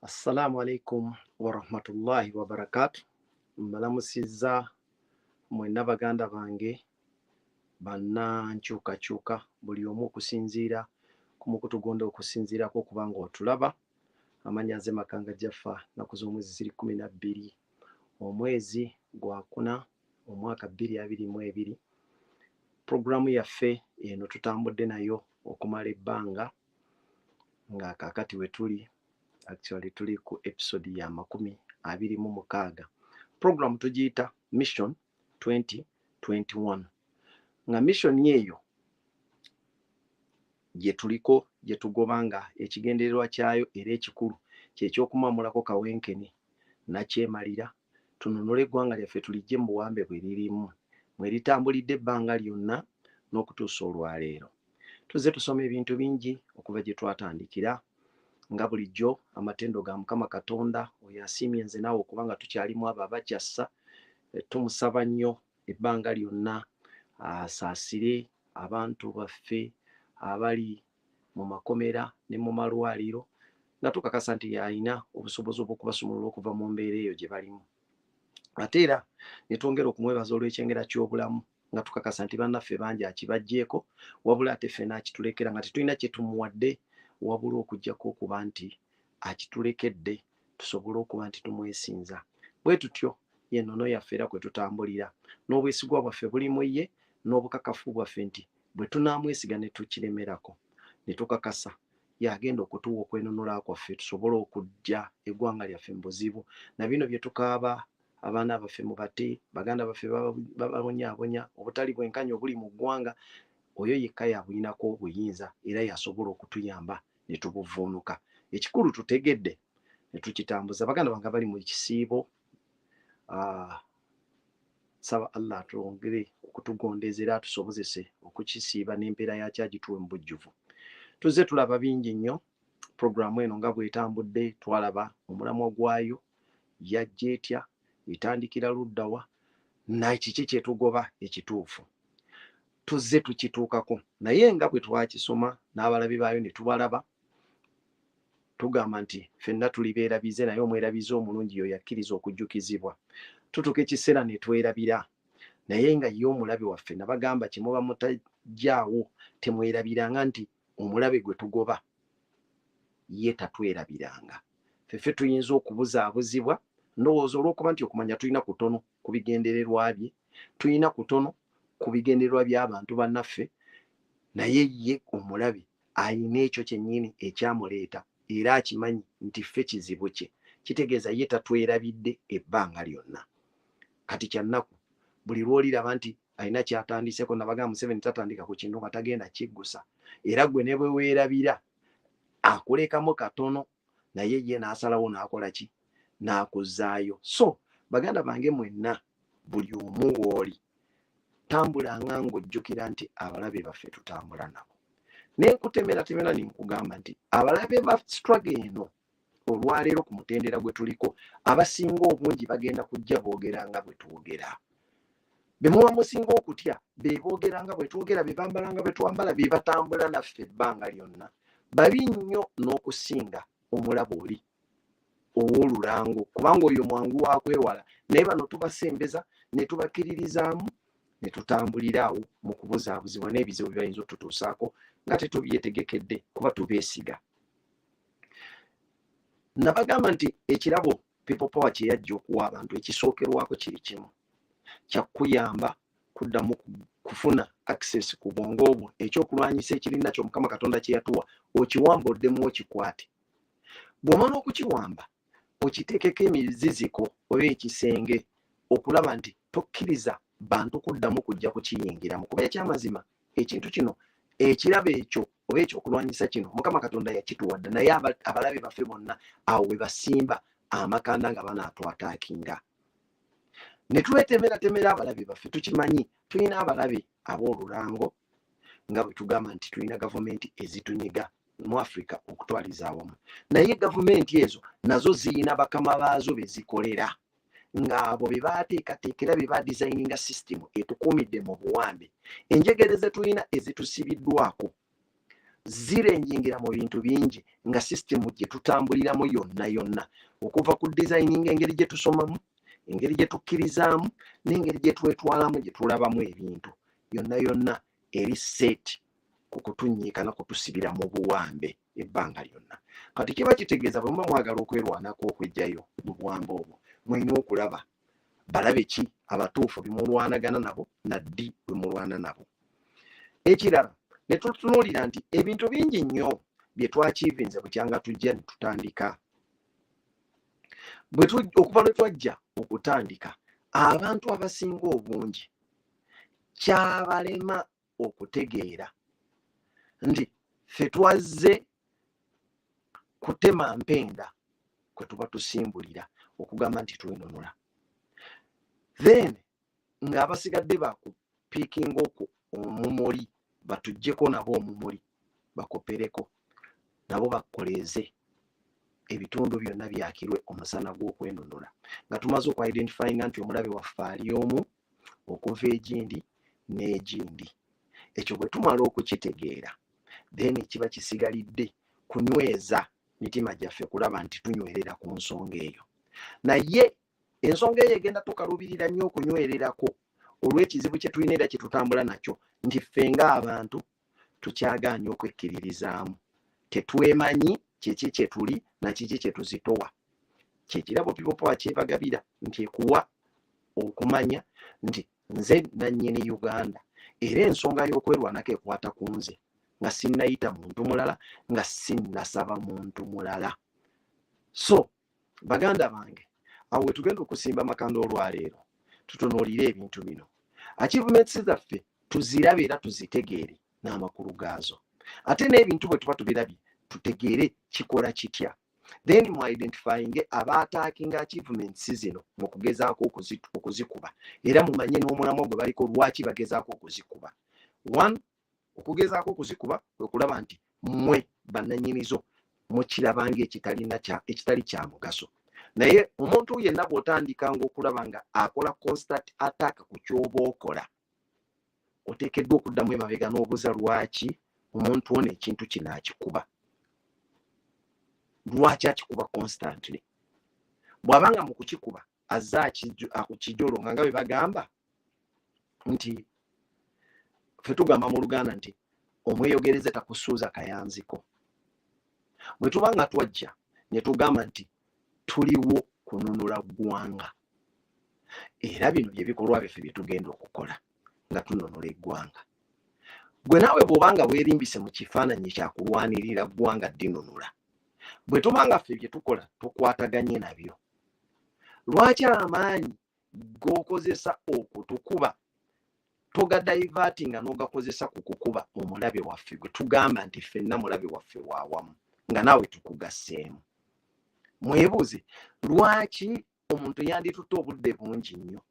Assalamu alaikum wa rahmatullahi wa barakatuh. Mbalamusizza mwenna baganda bange banna nkyukakyuka buli omu okusinziira ku mukutu gonda okusinziirako kubanga otulaba. Amanyaze makanga jaffa naku z'omwezi ziri 12 omwezi gwa kuna omwaka 2022. Programu yaffe eno tutambudde nayo okumala ebbanga nga kakati we tuli actually tuli ku episode ya 26. Program tugiyita Mission 2021 nga mission yeyo gye tuliko gye tugoba nga ekigendererwa kyayo era ekikulu kyekyokumamulako kawenkene nakyemalira tununule eggwanga lyaffe tulijje mu buwambe bwe lirimu mwe litambulidde ebbanga lyonna n'okutuusa olwaleero. Tuzze tusoma ebintu bingi okuva gye twatandikira nga bulijjo amatendo ga Mukama Katonda oyo asiimye nze naawe okubanga tukyalimu abo abakyassa. Tumusaba nnyo ebbanga lyonna asaasire abantu baffe abali mu makomera ne mu malwaliro nga tukakasa nti yalina obusobozi obw'okubasumulula okuva mu mbeera eyo gye balimu. Ate era ne twongera okumwebaza olw'ekyengera ky'obulamu nga tukakasa nti bannaffe bangi akibaggyeko wabula ate ffe n'akitulekera nga tetulina kye tumuwadde wabula okuggyako okuba nti akitulekedde tusobole okuba nti tumwesinza. Bwe tutyo yennono yaffe era kwe tutambulira n'obwesigwa bwaffe buli mu ye n'obukakafu bwaffe nti bwe tunaamwesiga ne tukiremerako ne tukakasa yagenda okutuwa okwenunula kwaffe tusobole okujja eggwanga lyaffe mu buzibu na bino bye tukaaba abaana baffe mu bate baganda baffe bababonyaabonya obutali bwenkanya obuli mu ggwanga oyo yekka yabulinako obuyinza era yasobola okutuyamba ne tubuvuunuka. Ekikulu tutegedde ne tukitambuza. Baganda bange bali mu kisiibo saba Allah atwongere okutugondeza era atusobozese okukisiiba n'empeera yakyo agituwe mu bujjuvu. Tuzze tulaba bingi nnyo programu eno nga bw'etambudde, twalaba omulamwa gwayo yajja etya, etandikira luddawa na kiki kye tugoba ekituufu. Tuzze tukituukako naye nga bwe twakisoma n'abalabi baayo ne tubalaba tugamba nti ffenna tuli beerabize naye omwerabize omulungi yo yakkiriza okujjukizibwa. Tutuuka ekiseera ne twerabira naye nga ye omulabe waffe nabagamba kyemuba mutajjaawo temwerabiranga nti omulabe gwe tugoba ye tatwerabiranga. Ffeffe tuyinza okubuzaabuzibwa ndowooza olw'okuba nti okumanya tulina kutono ku bigendererwa bye, tulina kutono ku bigendererwa by'abantu bannaffe, naye ye omulabe ayina ekyo kyennyini ekyamuleeta era akimanyi nti ffe kizibu kye. Kitegeeza ye tatwerabidde ebbanga lyonna. Kati kyannaku buli lw'oliraba nti alina kyatandiseko nabagamba Museveni tatandika ku kintu nga tagenda kiggusa era gwe ne bwe weerabira akulekamu katono naye ye n'asalawo n'akola ki n'akuzaayo. So baganda bange mwenna buli omu w'oli tambulanga ng'ojjukira nti abalabe baffe tutambula nabo. Nenkutemera nenkugamba nti abalabe ba struggle eno olwaleero ku mutendera gwe tuliko abasinga obungi bagenda kujja boogera nga bwe twogera. Be muba musinga okutya be boogera nga bwe twogera, be bambala nga bwe twambala, be batambula naffe ebbanga lyonna. Babi nnyo n'okusinga omulaba oli ow'olulango kubanga oyo mwangu wa kwewala naye bano tubasembeza ne tubakkiririzaamu ne tutambuliraawo mu kubuzaabuzibwa n'ebizibu byayinza otutuusaako nga tetubyetegekedde kuba tubeesiga. Nabagamba nti ekirabo people power kye yajja okuwa abantu ekisookerwako kiri kimu, kyakuyamba kuddamu kufuna access ku bwongo obwo, ekyokulwanyisa ekirina kyo Mukama Katonda kye yatuwa okiwamba oddemu okikwate. Bw'omala okukiwamba okiteekeko emiziziko oba ekisenge okulaba nti tokkiriza bantu kuddamu kujja kukiyingiramu kuba ekyamazima ekintu kino ekirabo ekyo oba ekyokulwanyisa kino Mukama Katonda yakituwadde naye abalabe baffe bonna awo we basimba amakanda nga banaatwataakinga. Ne twetemera abalabe baffe tukimanyi tulina abalabe ab'olulango nga bwe tugamba nti tulina gavumenti ezitunyiga mu Africa okutwaliza awamu, naye gavumenti ezo nazo zirina bakama baazo bezikolera ng'abo be baateekateekera be badesigninga system etukuumidde mu buwambe. Enjegere ze tulina ezitusibiddwako zirenjingira mu bintu bingi nga system gye tutambuliramu yonna okuva ku designing engeri gye tusomamu, engeri gye tukkirizaamu, n'engeri gye twetwalamu, gye tulabamu ebintu yonna eri set ku kutunyiika na kutusibira mu buwambe ebbanga lyonna. Kati kiba kitegeeza bwe muba mwagala okwerwanako okwejjayo mu buwambe obwo, mwina okulaba balabe ki abatuufu bimulwanagana nabo naddi bwe mulwana nabo. Ekirala ne tutunuulira nti ebintu bingi nnyo bye twakiivinze bukyanga tujja ne tutandika. Okuva lwe twajja okutandika, abantu abasinga obungi kyabalema okutegeera nti ffe twazze kutema mpenda kwe tuba tusimbulira okugamba nti twenunula. Then ng'abasigadde bakupiikinga okwo omumuli batuggyeko nabo omumuli bakopereko nabo bakoleeze ebitundu byonna byakirwe omusana gw'okwenunula, nga tumaze okwidentifyinga nti omulabe waffe ali omu okuva egindi n'egindi. Ekyo bwe tumala okukitegeera, then kiba kisigalidde kunyweza mitima gyaffe kulaba nti tunywerera ku nsonga eyo. Naye ensonga eyo egenda tukalubirira nnyo okunywererako olw'ekizibu kye tulina era kye tutambula nakyo, nti ffe ng'abantu tukyagaanye okwekkiririzaamu. Tetwemanyi kiki kye tuli na kiki kye tuzitowa. Kyekirabo people power kyebagabira nti ekuwa okumanya nti nze nannyini Uganda era ensonga y'okwerwanako ekwata ku nze, nga sinnayita muntu mulala, nga sinnasaba muntu mulala. So baganda bange, awo we tugenda okusimba makanda olwaleero tutunuulire ebintu bino. Achievements zaffe tuzirabe era tuzitegeere n'amakulu gaazo, ate n'ebintu bwe tuba tubirabye tutegeere kikola kitya. Then mu identifying abataakinga achievements zino mu kugezaako okuzikuba, era mumanye n'omulamwa gwe baliko lwaki bagezaako okuzikuba. One, okugezaako okuzikuba kwe kulaba nti mmwe bannannyinizo mukirabanga ekitali kya mugaso. Naye omuntu yenna bw'otandikanga okulaba nga akola constant attack ku ky'oba okola, oteekeddwa okuddamu emabega n'obuuza lwaki omuntu ono ekintu kino akikuba. Lwaki akikuba constantly? Bw'abanga mu kukikuba azza akukijolonga nga bwe bagamba nti ffe tugamba mu Luganda nti omweyogereze takusuuza kayanziko. Bwe tuba nga twajja ne tugamba nti tuliwo kununula ggwanga, era bino bye bikolwa byaffe bye tugenda okukola nga tununula eggwanga. Gwe naawe bw'obanga weerimbise mu kifaananyi kya kulwanirira ggwanga dinunula, bwe tubanga ffe bye tukola tukwataganye nabyo, lwaki amaanyi g'okozesa okutukuba togadaivatinga n'ogakozesa ku kukuba omulabe waffe gwe tugamba nti ffenna mulabe waffe waawamu nga naawe tukugasseemu? Mwebuuze, lwaki omuntu yanditutte obudde bungi nnyo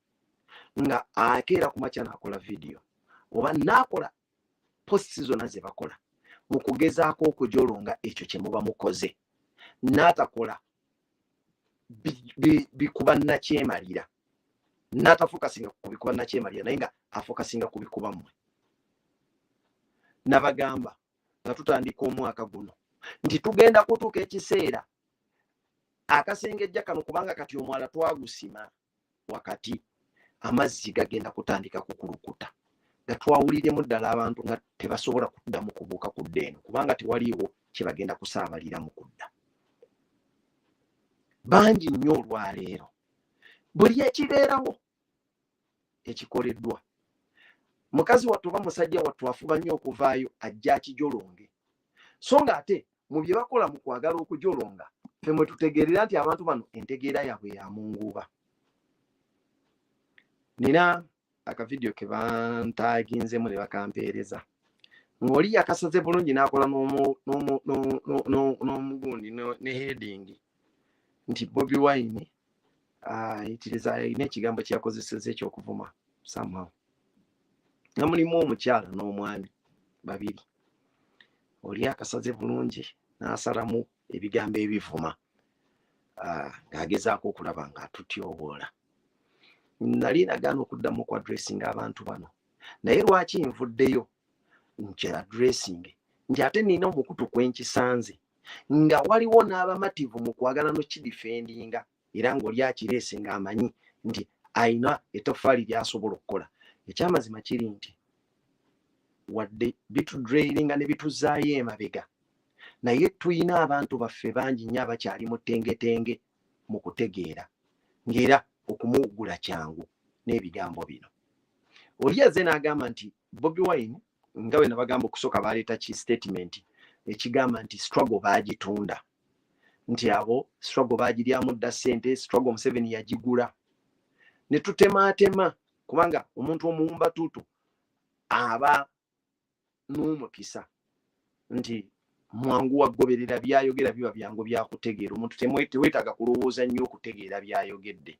nga akeera ku makya n'akola vidiyo oba n'akola posti zonna ze bakola mu kugezaako okujolonga ekyo kye muba mukoze, n'atakola bikuba nakyemalira, n'atafokasinga ku bikuba nakyemalira naye nga afokasinga ku bikuba mmwe. Nabagamba nga tutandika omwaka guno nti tugenda kutuuka ekiseera akasengejja kano, kubanga kati omwala twagusima wakati, amazzi gagenda kutandika kukulukuta nga twawuliremu ddala abantu nga tebasobola kuddamu kubuuka ku ddeeno kubanga tewaliiwo kye bagenda kusaabalira mu kudda. Bangi nnyo olwaleero, buli ekibeerawo ekikoleddwa, mukazi wattu oba musajja wattu afuba nnyo okuvaayo ajja akijolonge, so nga ate mu bye bakola mu kwagala okujolonga ffe mwe tutegeerera nti abantu bano entegeera yaabwe ya munguuba. Nina akavidiyo ke bantaaginzemu ne bakampeereza, ng'oli yakasaze bulungi n'akola n'omugundi ne heading nti Bobi Wine ayitiriza alina ekigambo kye yakozeseza ekyokuvuma somehow, nga mulimu omukyala n'omwami babiri, oli akasaze bulungi n'asalamu ebigambo ebivuma ng'agezaako okulaba ng'atutyoboola. Nali nagaana okuddamu ku addressing abantu bano, naye lwaki nvuddeyo nkya addressing nti ate nina omukutu kwenkisanze nga waliwo n'abamativu mu kwagala nokidifendinga era ng'oli akireese ng'amanyi nti ayina ettoffaali ly'asobola okukola. Ekyamazima kiri nti wadde bitudreiringa ne bituzaayo emabega, naye tuyina abantu baffe bangi nnyo abakyali mu tengetenge mu kutegeera, ng'era okumuwugula kyangu n'ebigambo bino. Oli azze n'agamba nti Bobi Wine nga bwe nabagamba okusooka baleeta ki statement ekigamba nti struggle baagitunda, nti abo struggle baagiryamu dda ssente, struggle Museveni yagigula. Ne tutemaatema kubanga omuntu omuwumbatuutu aba n'omukisa nti mwangu wagoberera byayogera biba byangu byakutegeera. Omuntu teweetaaga kulowooza nnyo okutegeera byayogedde.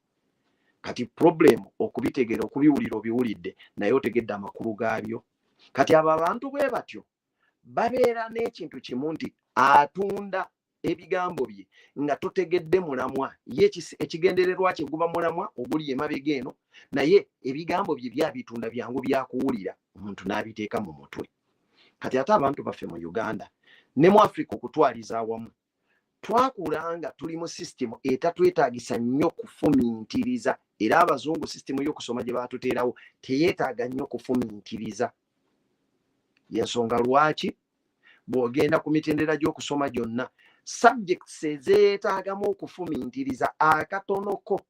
Kati problem okubitegeera okubiwulira obiwulidde naye otegedde amakulu gaabyo. Kati abo abantu bwe batyo babeera n'ekintu kimu nti atunda ebigambo bye nga totegedde mulamwa ye ekigendererwa kye guba mulamwa oguli emabega eno, naye ebigambo bye byabitunda byangu byakuwulira omuntu n'abiteeka mu mutwe. Kati ate abantu baffe mu Uganda ne mu Africa okutwaliza awamu twakulanga tuli mu system etatwetaagisa nnyo kufumiintiriza, era abazungu system y'okusoma gye baatuteerawo teyeetaaga nnyo kufumiintiriza. Yensonga lwaki bw'ogenda ku mitendera gy'okusoma gyonna subjects ezeetaagamu okufumiintiriza akatonoko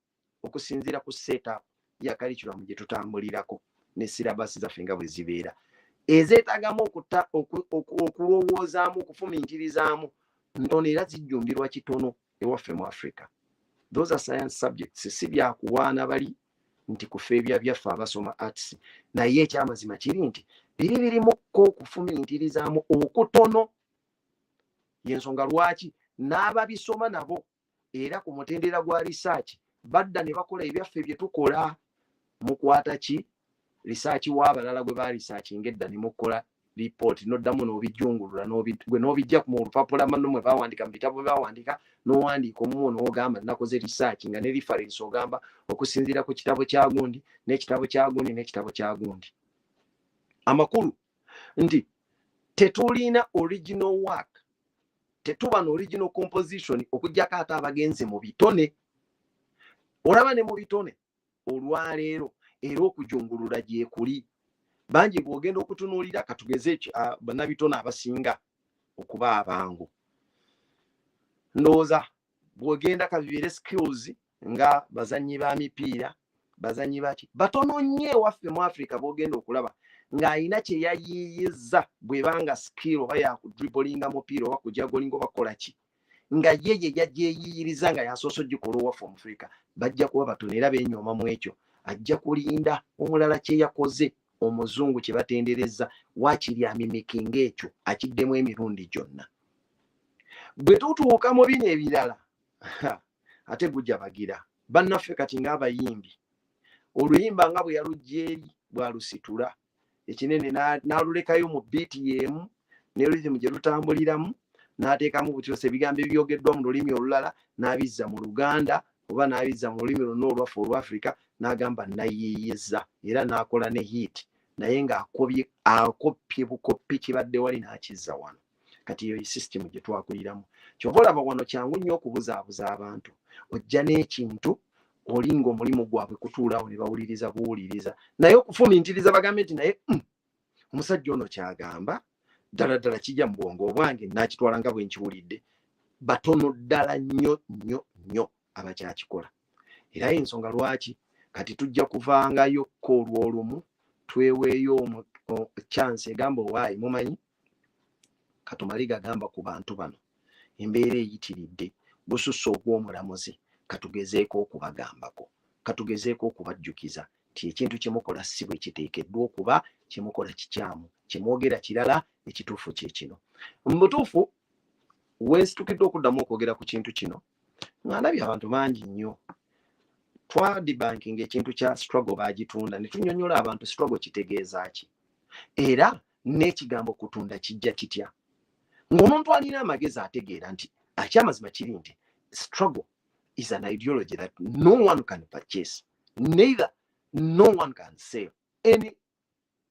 okusinziira ku setup ya curriculum gye tutambulirako ne syllabus zaffe nga bwe zibeera, ezeetaagamu okulowoozaamu okufumiintirizaamu ntono era zijjumbirwa kitono ewaffe mu Africa. Those are science subjects, si byakuwaana bali nti kufa ebya byaffe abasoma arts, naye ekyamazima kiri nti birimuko okufumiintirizaamu okutono. Yensonga lwaki n'ababisoma nabo era ku mutendera gwa research badda ne bakola ebyaffe bye tukola. Mukwata ki research w'abalala gwe ba researching edda ne mukola report n'oddamu n'obijjungulula gwe n'obijja mu lupapula manno mwe baawandika mu bitabo baawandika n'owandiika omumu n'ogamba nakoze research nga ne reference ogamba okusinziira ku kitabo kya gundi n'ekitabo kya gundi n'ekitabo kya gundi. Amakulu nti tetulina original work, tetuba no original composition okujjako ate abagenze mu bitone. Olaba ne mu bitone olwaleero era okujungulula gye kuli bangi bw'ogenda okutunuulira katugeze bannabitone abasinga okuba abangu. Ndowooza bw'ogenda kabibeere skills nga bazannyi ba mipiira, bazannyi baki batono nnyo ewaffe mu Africa bw'ogenda okulaba ng'ayina kye yayiiyizza bw'ebanga skill oba yakudribblinga mupiira oba kujagolinga oba kukola ki, nga ye yagyeyiiyiriza nga yasoose ogikola owaffe mu Africa, bajja kuba batono era beenyooma mu ekyo. Ajja kulinda omulala kye yakoze omuzungu kye batenderezza waakiri amimikinga ekyo akiddemu emirundi gyonna. Bwe tutuuka mu bino ebirala ate gujja bagira bannaffe kati ng'abayimbi oluyimba nga bwe yalujja eri bwalusitula ekinene n'alulekayo mu biiti y'emu ne rhythm gye lutambuliramu n'ateekamu butyose ebigambo ebyogeddwa mu lulimi olulala n'abizza mu Luganda oba n'abizza mu lulimi lwonna olwaffe olw'Afrika n'agamba nayiiyizza era n'akola ne hit naye ng'akoppye bukoppi kibadde wali n'akizza wano. Kati eyo system gye twakuliramu. Kyova olaba wano kyangu nnyo okubuzaabuza abantu. Ojja n'ekintu olinga omulimu gwabwe kutuulawo ne bawuliriza buwuliriza naye okufumiintiriza bagambe nti naye omusajja ono kyagamba ddala ddala kijja mu bwongo obwange n'akitwala nga bwe nkiwulidde. Batono ddala nnyo nnyo nnyo abakyakikola. Era ensonga lwaki kati tujja kuvangayo ko olw'olumu tweweeyo chance egamba owaayi mumanyi katumali gagamba ku bantu bano embeera eyitiridde bususse ogw'omulamuzi katugezeeko okubagambako, katugezeeko okubajjukiza ti ekintu kyemukola si bwe kiteekeddwa okuba, kyemukola kikyamu, kyemwogera kirala, ekituufu kye kino. Mu butuufu wensitukidde okuddamu okwogera ku kintu kino nga ndabye abantu bangi nnyo twadibankinga ekintu kya struggle baagitunda ne tunnyonnyola abantu struggle kitegeeza ki era n'ekigambo kutunda kijja kitya. Ng'omuntu alina amagezi ategeera nti ekyamazima kiri nti struggle is an ideology that no one can purchase, neither no one can sell. Any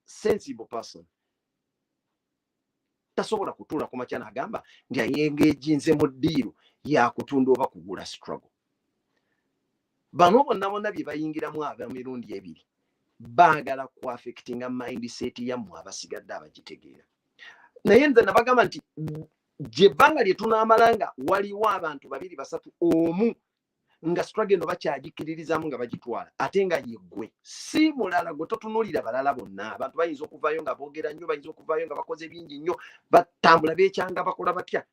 sensible person tasobola kutuula ku makya n'agamba nti ayengeji nze mu ddiiru yakutunda oba kugula struggle. Bano bonna bye bayingiramu ab'emirundi ebiri baagala ku affectinga mindset yammwe abasigadde abagitegeera. Naye nze nabagamba nti gye bbanga lye tunaamalanga waliwo abantu babiri basatu omu nga struggle eno bakyagikiririzamu nga bagitwala ate nga yeggwe si mulala gwe totunuulira balala bonna. Abantu bayinza okuvaayo nga boogera nnyo, bayinza okuvaayo nga bakoze bingi nnyo, batambula beekyanga bakola batya.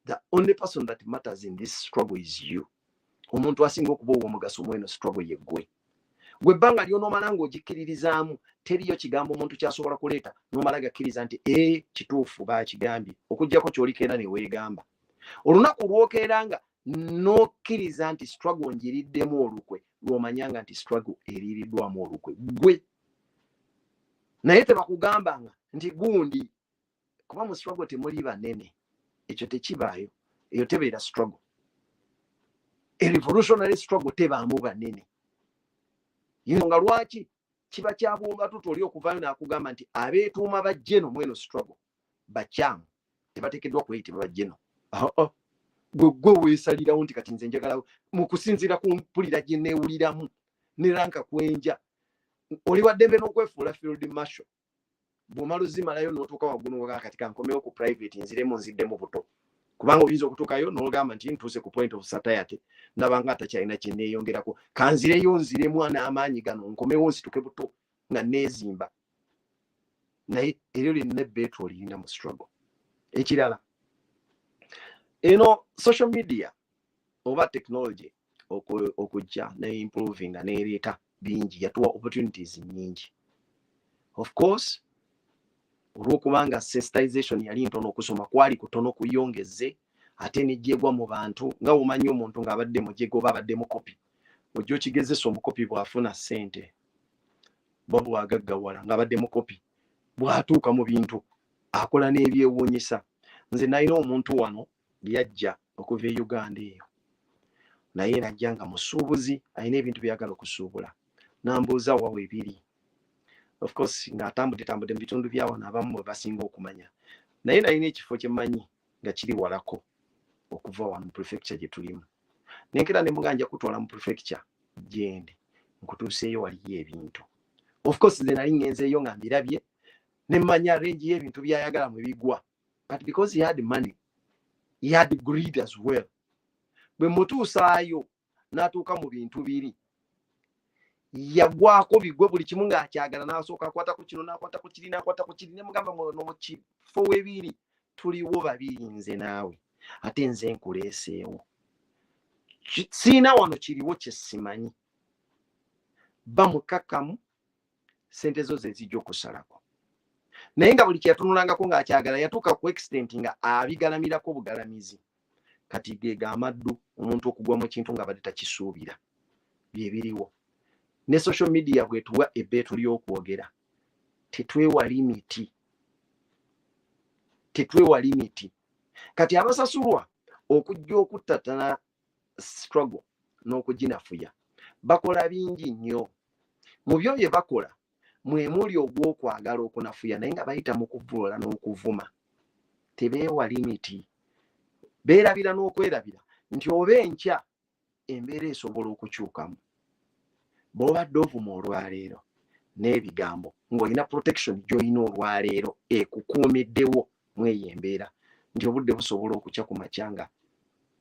The only person that matters in this struggle is you. Omuntu asinga okuba ow'omugaso mu eno struggle yeggwe. Gwe bbanga ly'onoomala ng'ogikiririzaamu teriyo kigambo omuntu kyasobola kuleeta n'omala gakkiriza nti kituufu baakigambye okuggyako ky'olikeera ne weegamba. Olunaku lw'okeera nga n'okkiriza nti struggle njiriddemu olukwe lw'omanyanga nti struggle eriiriddwamu olukwe gwe. Naye tebakugambanga nti gundi kuba mu struggle temuli banene, ekyo tekibaayo, eyo tebeera struggle. A revolutionary struggle tebaamu banene. Nga lwaki kiba kyabunga tutoli okuvaayo n'akugamba nti abeetuuma bajjeno mweno struggle bakyamu tebateekeddwa kweyitibwa bajjeno. Gwe weesalirawo nti kati nze njagala mu kusinziira ku mpulira gye neewuliramu ne ranka kwenja oli wa ddembe n'okwefuula field marshal. Bw'omala ozimalayo n'otuuka waggulu kati kankomewo ku private nziremu nziddemu buto, kubanga oyinza okutuukayo n'ogamba nti ntuuse ku point of satire ndabanga atakyalina kye neeyongerako kanzireyo nziremu n'amaanyi gano nkomewo nsituke buto nga neezimba. Naye eryo lyonna ebbeetu oliyina mu struggle. Ekirala eno social media oba technology okujja ne improving neereeta bingi, yatuwa opportunities nyingi. Of course olw'okubanga sensitization yali ntono, okusoma kwali kutono kuyongeze ate nejjegwa mu bantu nga omanyi omuntu ng'abadde mujego oba abadde mukopi ojja okigezesa omukopi bw'afuna ssente bo bwagaggawala ng'abadde mukopi bw'atuuka mu bintu akola n'ebyewuunyisa. Nze nalina omuntu wano yajja okuva e Uganda eyo naye najja nga musuubuzi alina ebintu byagala okusuubula n'ambuuza wawe ebiri. Of course ng'atambudde mu bitundu bya wano abamu basinga okumanya, naye nalina ekifo kye mmanyi nga kiri walako okuva wano mu prefecture gye tulimu. Nenkera ne muganja kutwala mu prefecture gyendi nkutuuseeyo waliyo ebintu. Of course nze nali ngenzeeyo nga mbirabye ne mmanya range y'ebintu by'ayagala mu bigwa, but because he had money he had greed as well. Bwe mutuusaayo n'atuuka mu bintu biri yagwako bigwe buli kimu ng'akyagala n'asooka akwata ku kino n'akwata ku kiri n'akwata ku kiri ne mugamba mu kifo webiri tuliwo babiri nze naawe ate nze nkuleeseewo siina wano kiriwo kye simanyi. Bamukakkamu ssente zo ze zijja okusalako. Naye nga buli kyeyatunulangako ng'akyagala yatuuka ku extent nga abigalamirako bugalamizi. Kati geega amaddu omuntu okugwa mu kintu ng'abadde takisuubira bye biriwo. Ne social media bwetuwa ebbeetu ly'okwogera tetwewa limiti. Kati abasasulwa okujja okuttatana struggle n'okuginafuya bakola bingi nnyo. Mu byo bye bakola mwe muli ogw'okwagala okunafuya naye nga bayita mu kuvvoola n'okuvuma. Tebeewa limiti, beerabira n'okwerabira nti oba enkya embeera esobola okukyukamu. Bw'obadde ovuma olwaleero n'ebigambo ng'olina protection gy'olina olwaleero ekukuumiddewo mweyo embeera nti obudde busobola okukya ku makya nga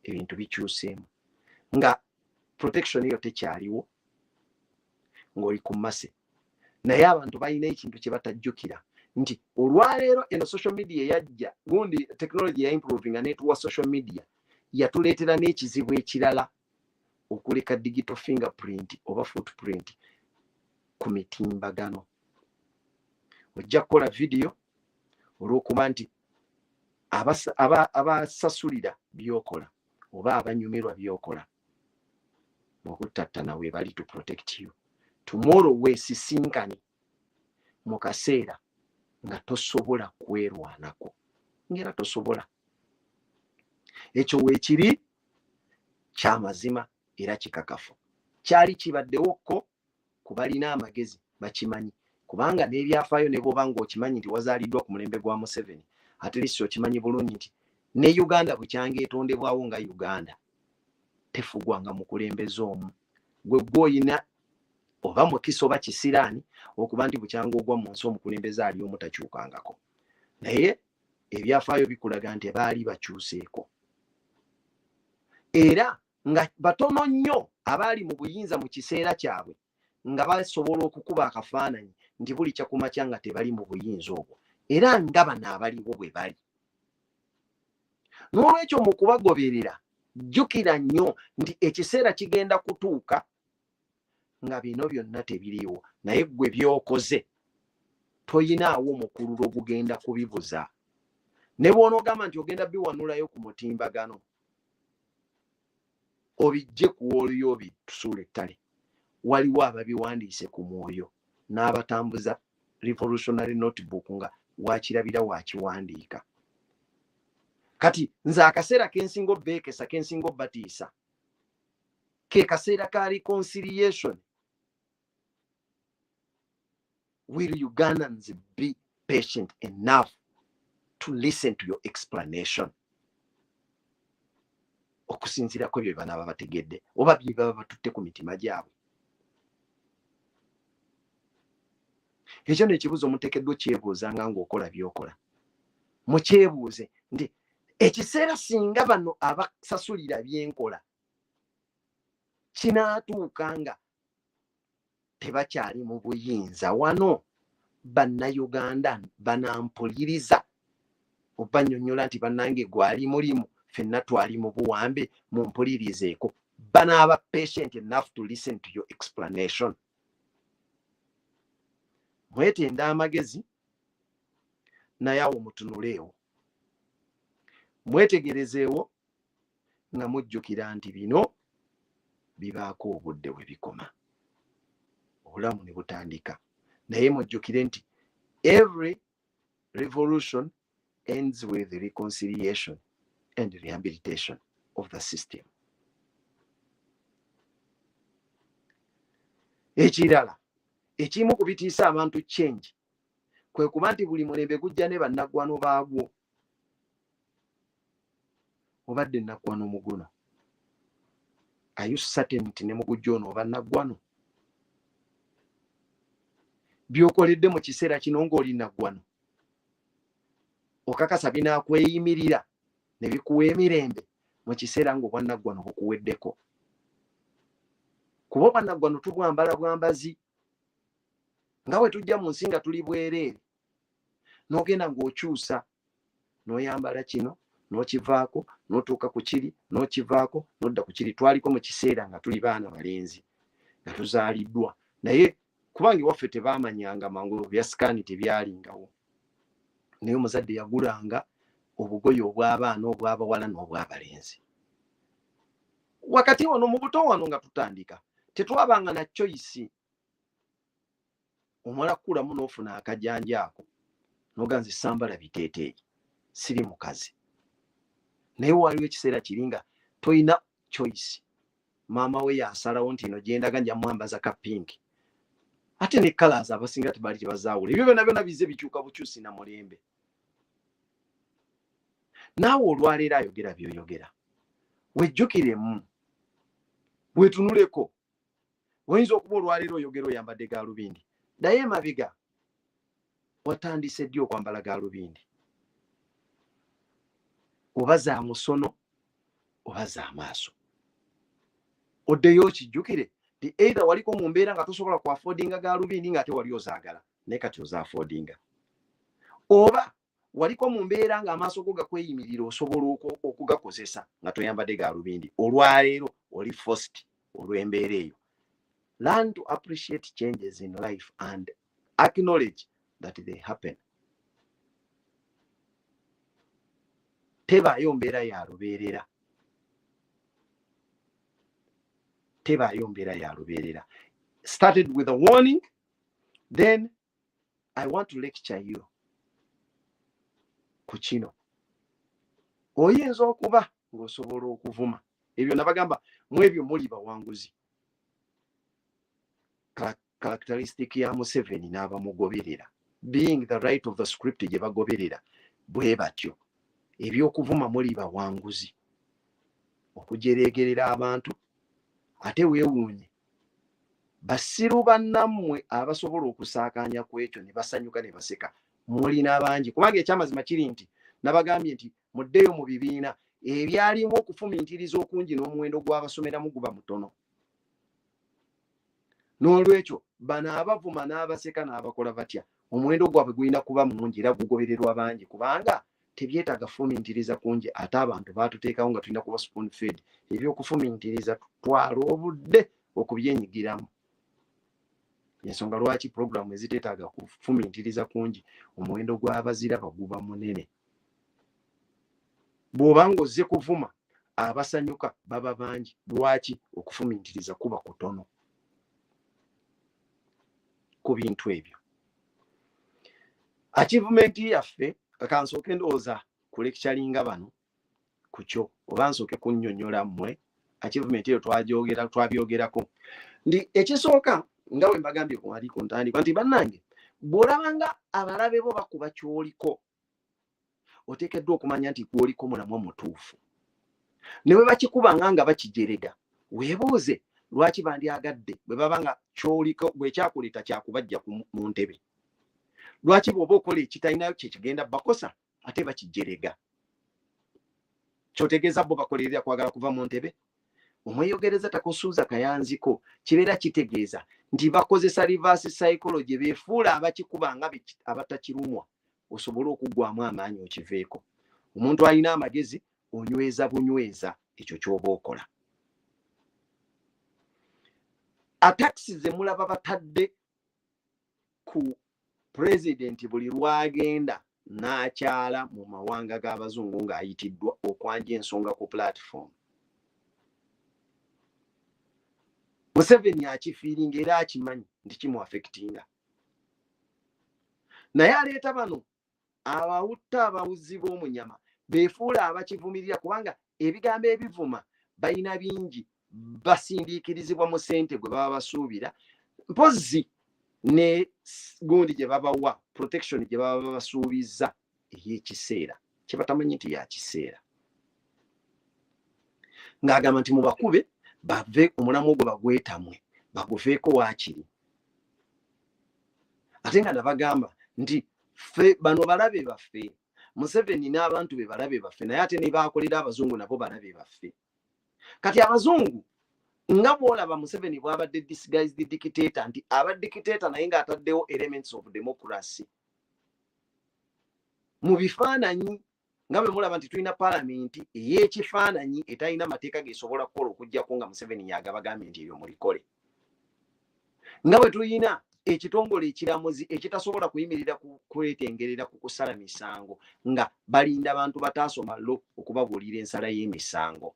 ebintu bikyuseemu, nga protection eyo tekyaliwo ng'oli ku mmase. Naye abantu balina ekintu kye batajjukira nti olwaleero eno social media yajja gundi technology ya improving netuwa social media yatuleetera n'ekizibu ekirala okuleka digital fingerprint oba footprint ku mitimbagano. Ojja kukola video olw'okuba nti abasasulira by'okola oba abanyumirwa by'okola okuttattana we bali to protect you. Tomorrow weesisinkane mu kaseera nga tosobola kwerwanako, ngera tosobola. Ekyo weekiri ky'amazima era kikakafu. Kyali kibaddewokko ku balina amagezi bakimanyi. kubanga n'ebyafaayo ne bw'oba ng'okimanyi nti wazaaliddwa ku mulembe gwa Museveni ate lisi okimanyi bulungi nti ne Uganda bukyanga etondebwawo nga Uganda tefugwanga mukulembeze omu gwe gwoyina oba mukisa oba kisiraani okuba nti bukyanga ogwa mu nsi omukulembeze ali omu takyukangako. Naye ebyafaayo bikulaga nti baali bakyuseeko era nga batono nnyo abaali mu buyinza mu kiseera kyabwe nga basobola okukuba akafaananyi nti buli kyakumakya nga tebali mu buyinza obwo era nga bano abaliwo bwe bali. N'olwekyo mu kubagoberera jjukira nnyo nti ekiseera kigenda kutuuka nga bino byonna tebiriiwo, naye ggwe by'okoze toyinaawo mukululo gugenda kubibuza. Ne bw'onoogamba nti ogenda biwanulayo ku mutimbagano obijje ku Woolyo obitusuula ettale, waliwo ababiwandiise ku mwoyo n'abatambuza revolutionary notebook nga wakirabira wakiwandiika. Kati nze akaseera kensinga obbeekesa kensinga obbatiisa ke kaseera ka reconciliation. Will Ugandans be patient enough to listen to your explanation? Okusinziira ku byo banaaba bategedde oba bye baba batutte ku mitima gyabwe. Ekyo n'ekibuuzo muteekeddwa okyebuuzanga ng'okola by'okola. Mukyebuuze nti ekiseera singa bano abasasulira byenkola kinaatuuka nga tebakyali mu buyinza wano, bannayuganda banampuliriza obannyonnyola nti bannange gwali mulimu ffenna twali mu buwambe mumpulirizeeko. Banaaba patient enough to listen to your explanation. Mwetenda amagezi naye awo mutunuleewo, mwetegerezeewo nga mujjukira nti bino bibaako obudde we bikoma, obulamu ne butandika. Naye mujjukire nti every revolution ends with reconciliation and rehabilitation of the system. Ekirala ekimu ku bitiisa abantu change kwe kuba nti buli mulembe gujja ne bannaggwano baagwo. Obadde naggwano muguno, are you certain nti ne mugujja ono oba naggwano? By'okoledde mu kiseera kino ng'oli naggwano okakasa binaakweyimiririra ne bikuwa emirembe mu kiseera ng'obwannaggwano bukuweddeko. Kuba obwannaggwano tubwambala bwambazi nga bwe tujja mu nsi nga tuli bwereere, n'ogenda ng'okyusa n'oyambala kino n'okivaako n'otuuka ku kiri n'okivaako n'odda ku kiri. Twaliko mu kiseera nga tuli baana balenzi nga tuzaaliddwa, naye kubanga ewaffe tebaamanyanga mangu bya sikaani tebyalingawo, naye omuzadde yagulanga obugoye obw'abaana obw'abawala n'obw'abalenzi. Wakati wano mu buto wano nga tutandika tetwabanga na choice. Omala kukulamu n'ofuna akajanja ako n'oganze sambala biteeteeyi, siri mukazi. Naye waliwo ekiseera kiri nga toyina choice. Maama we yasalawo nti ino gyendaga nja mwambaza ka pinki, ate ne colors abasinga tebaali tebazaawula. Ebyo byonna byonna bize bikyuka bukyusi na mulembe. Naawe olwaleero ayogera by'oyogera wejjukiremu, wetunuleko. Oyinza okuba olwaleero oyogera oyambadde gaalubindi, naye emabega watandise ddi okwambala gaalubindi, oba za musono oba za maaso. Oddeyo okijjukire nti either waliko mu mbeera nga tosobola ku affordinga gaalubindi nga ate wali ozaagala naye kati oza affordinga, oba waliko mu mbeera nga amaaso go gakweyimirira osobola okugakozesa nga toyambadde gaalubindi. Olwaleero oli forced olw'embeera eyo. Learn to appreciate changes in life and acknowledge that they happen. Tebaayo mbeera ya lubeerera. Tebaayo mbeera ya lubeerera. Started with a warning, then I want to lecture you ku kino. Oyinza okuba ng'osobola okuvuma. Ebyo nabagamba mu ebyo muli bawanguzi. characteristic ya Museveni n'abamugoberera, being the right of the script gye bagoberera bwe batyo, ebyokuvuma muli bawanguzi okujeregerera abantu, ate weewuunye basiru bannammwe abasobola okusaakanya ku ekyo ne basanyuka ne baseka mulina bangi. Kubanga ekyamazima kiri nti nabagambye nti muddeyo mu bibiina ebyalimu okufumintiriza okungi n'omuwendo gw'abasomeramu guba mutono. N'olwekyo bano abavuma n'abaseka n'abakola batya omuwendo gwabwe gulina kuba mungi era gugobererwa bangi, kubanga tebyetaaga fumintiriza kungi ate abantu baatuteekawo nga tulina kuba spoon fed. Ebyokufumintiriza twala obudde okubyenyigiramu. Ensonga lwaki programu eziteetaaga kufumintiriza kungi omuwendo gw'abazira baguba munene. Bw'oba ng'ozze kuvuma abasanyuka baba bangi. Lwaki? Okufumintiriza kuba kutono ku bintu ebyo. Achievement yaffe akansooke ndowooza ku lecturinga bano ku kyo, oba nsooke kunnyonnyola mmwe achievement eyo twabyogerako. Ndi ekisooka nga bwe mbagambye wali ku ntandikwa nti bannange bw'olabanga abalabe bo bakuba ky'oliko oteekeddwa okumanya nti gw'oliko mulamwa mutuufu. Ne bwe bakikubanga nga bakijerega weebuuze lwaki bandyagadde bwe baba nga ky'oliko bwe kyakuleeta kyakubajja mu ntebe. Lwaki bw'oba okola ekitalinayo kye kigenda bakosa ate bakijerega. Kyotegeeza bo bakolerera kwagala kuva mu ntebe. Omweyogereza takusuuza kayanziko kibeera kitegeeza nti bakozesa reverse psychology, beefuula abakikuba nga abatakirumwa osobole okuggwamu amaanyi okiveeko. Omuntu alina amagezi onyweza bunyweza ekyo ky'oba okola. Attacks ze mulaba batadde ku president buli lwagenda n'akyala mu mawanga g'abazungu ng'ayitiddwa okwanja ensonga ku platform. Museveni akifiiringa era akimanyi nti kimu affectinga. Naye aleeta bano abawutta abawuzi b'omunyama beefuula abakivumirira kubanga ebigambo ebivuma balina bingi, basindiikirizibwa mu ssente gwe baba basuubira, mpozi ne gundi gye babawa protection gye baba basuubiza ey'ekiseera kye batamanyi nti ya kiseera. Ng'agamba nti mubakube bave omulamwa ogwo bagwetamwe baguveeko waakiri. Ate nga nabagamba nti ffe bano balabe baffe, Museveni n'abantu be balabe baffe, naye ate ne baakolera abazungu nabo balabe baffe. Kati abazungu nga bw'olaba Museveni bw'abadde disguised dictator, nti aba dictator naye ng'ataddewo elements of democracy mu bifaananyi. Nga bwe mulaba nti tulina palamenti ey'ekifaananyi etalina mateeka gesobola kukola okuggyako nga Museveni yagabagambye nti ebyo mulikole. Nga bwe tulina ekitongole ekiramuzi ekitasobola kuyimirira kwetengerera ku kusala misango nga balinda abantu bataasoma lo okubabuulira ensala y'emisango.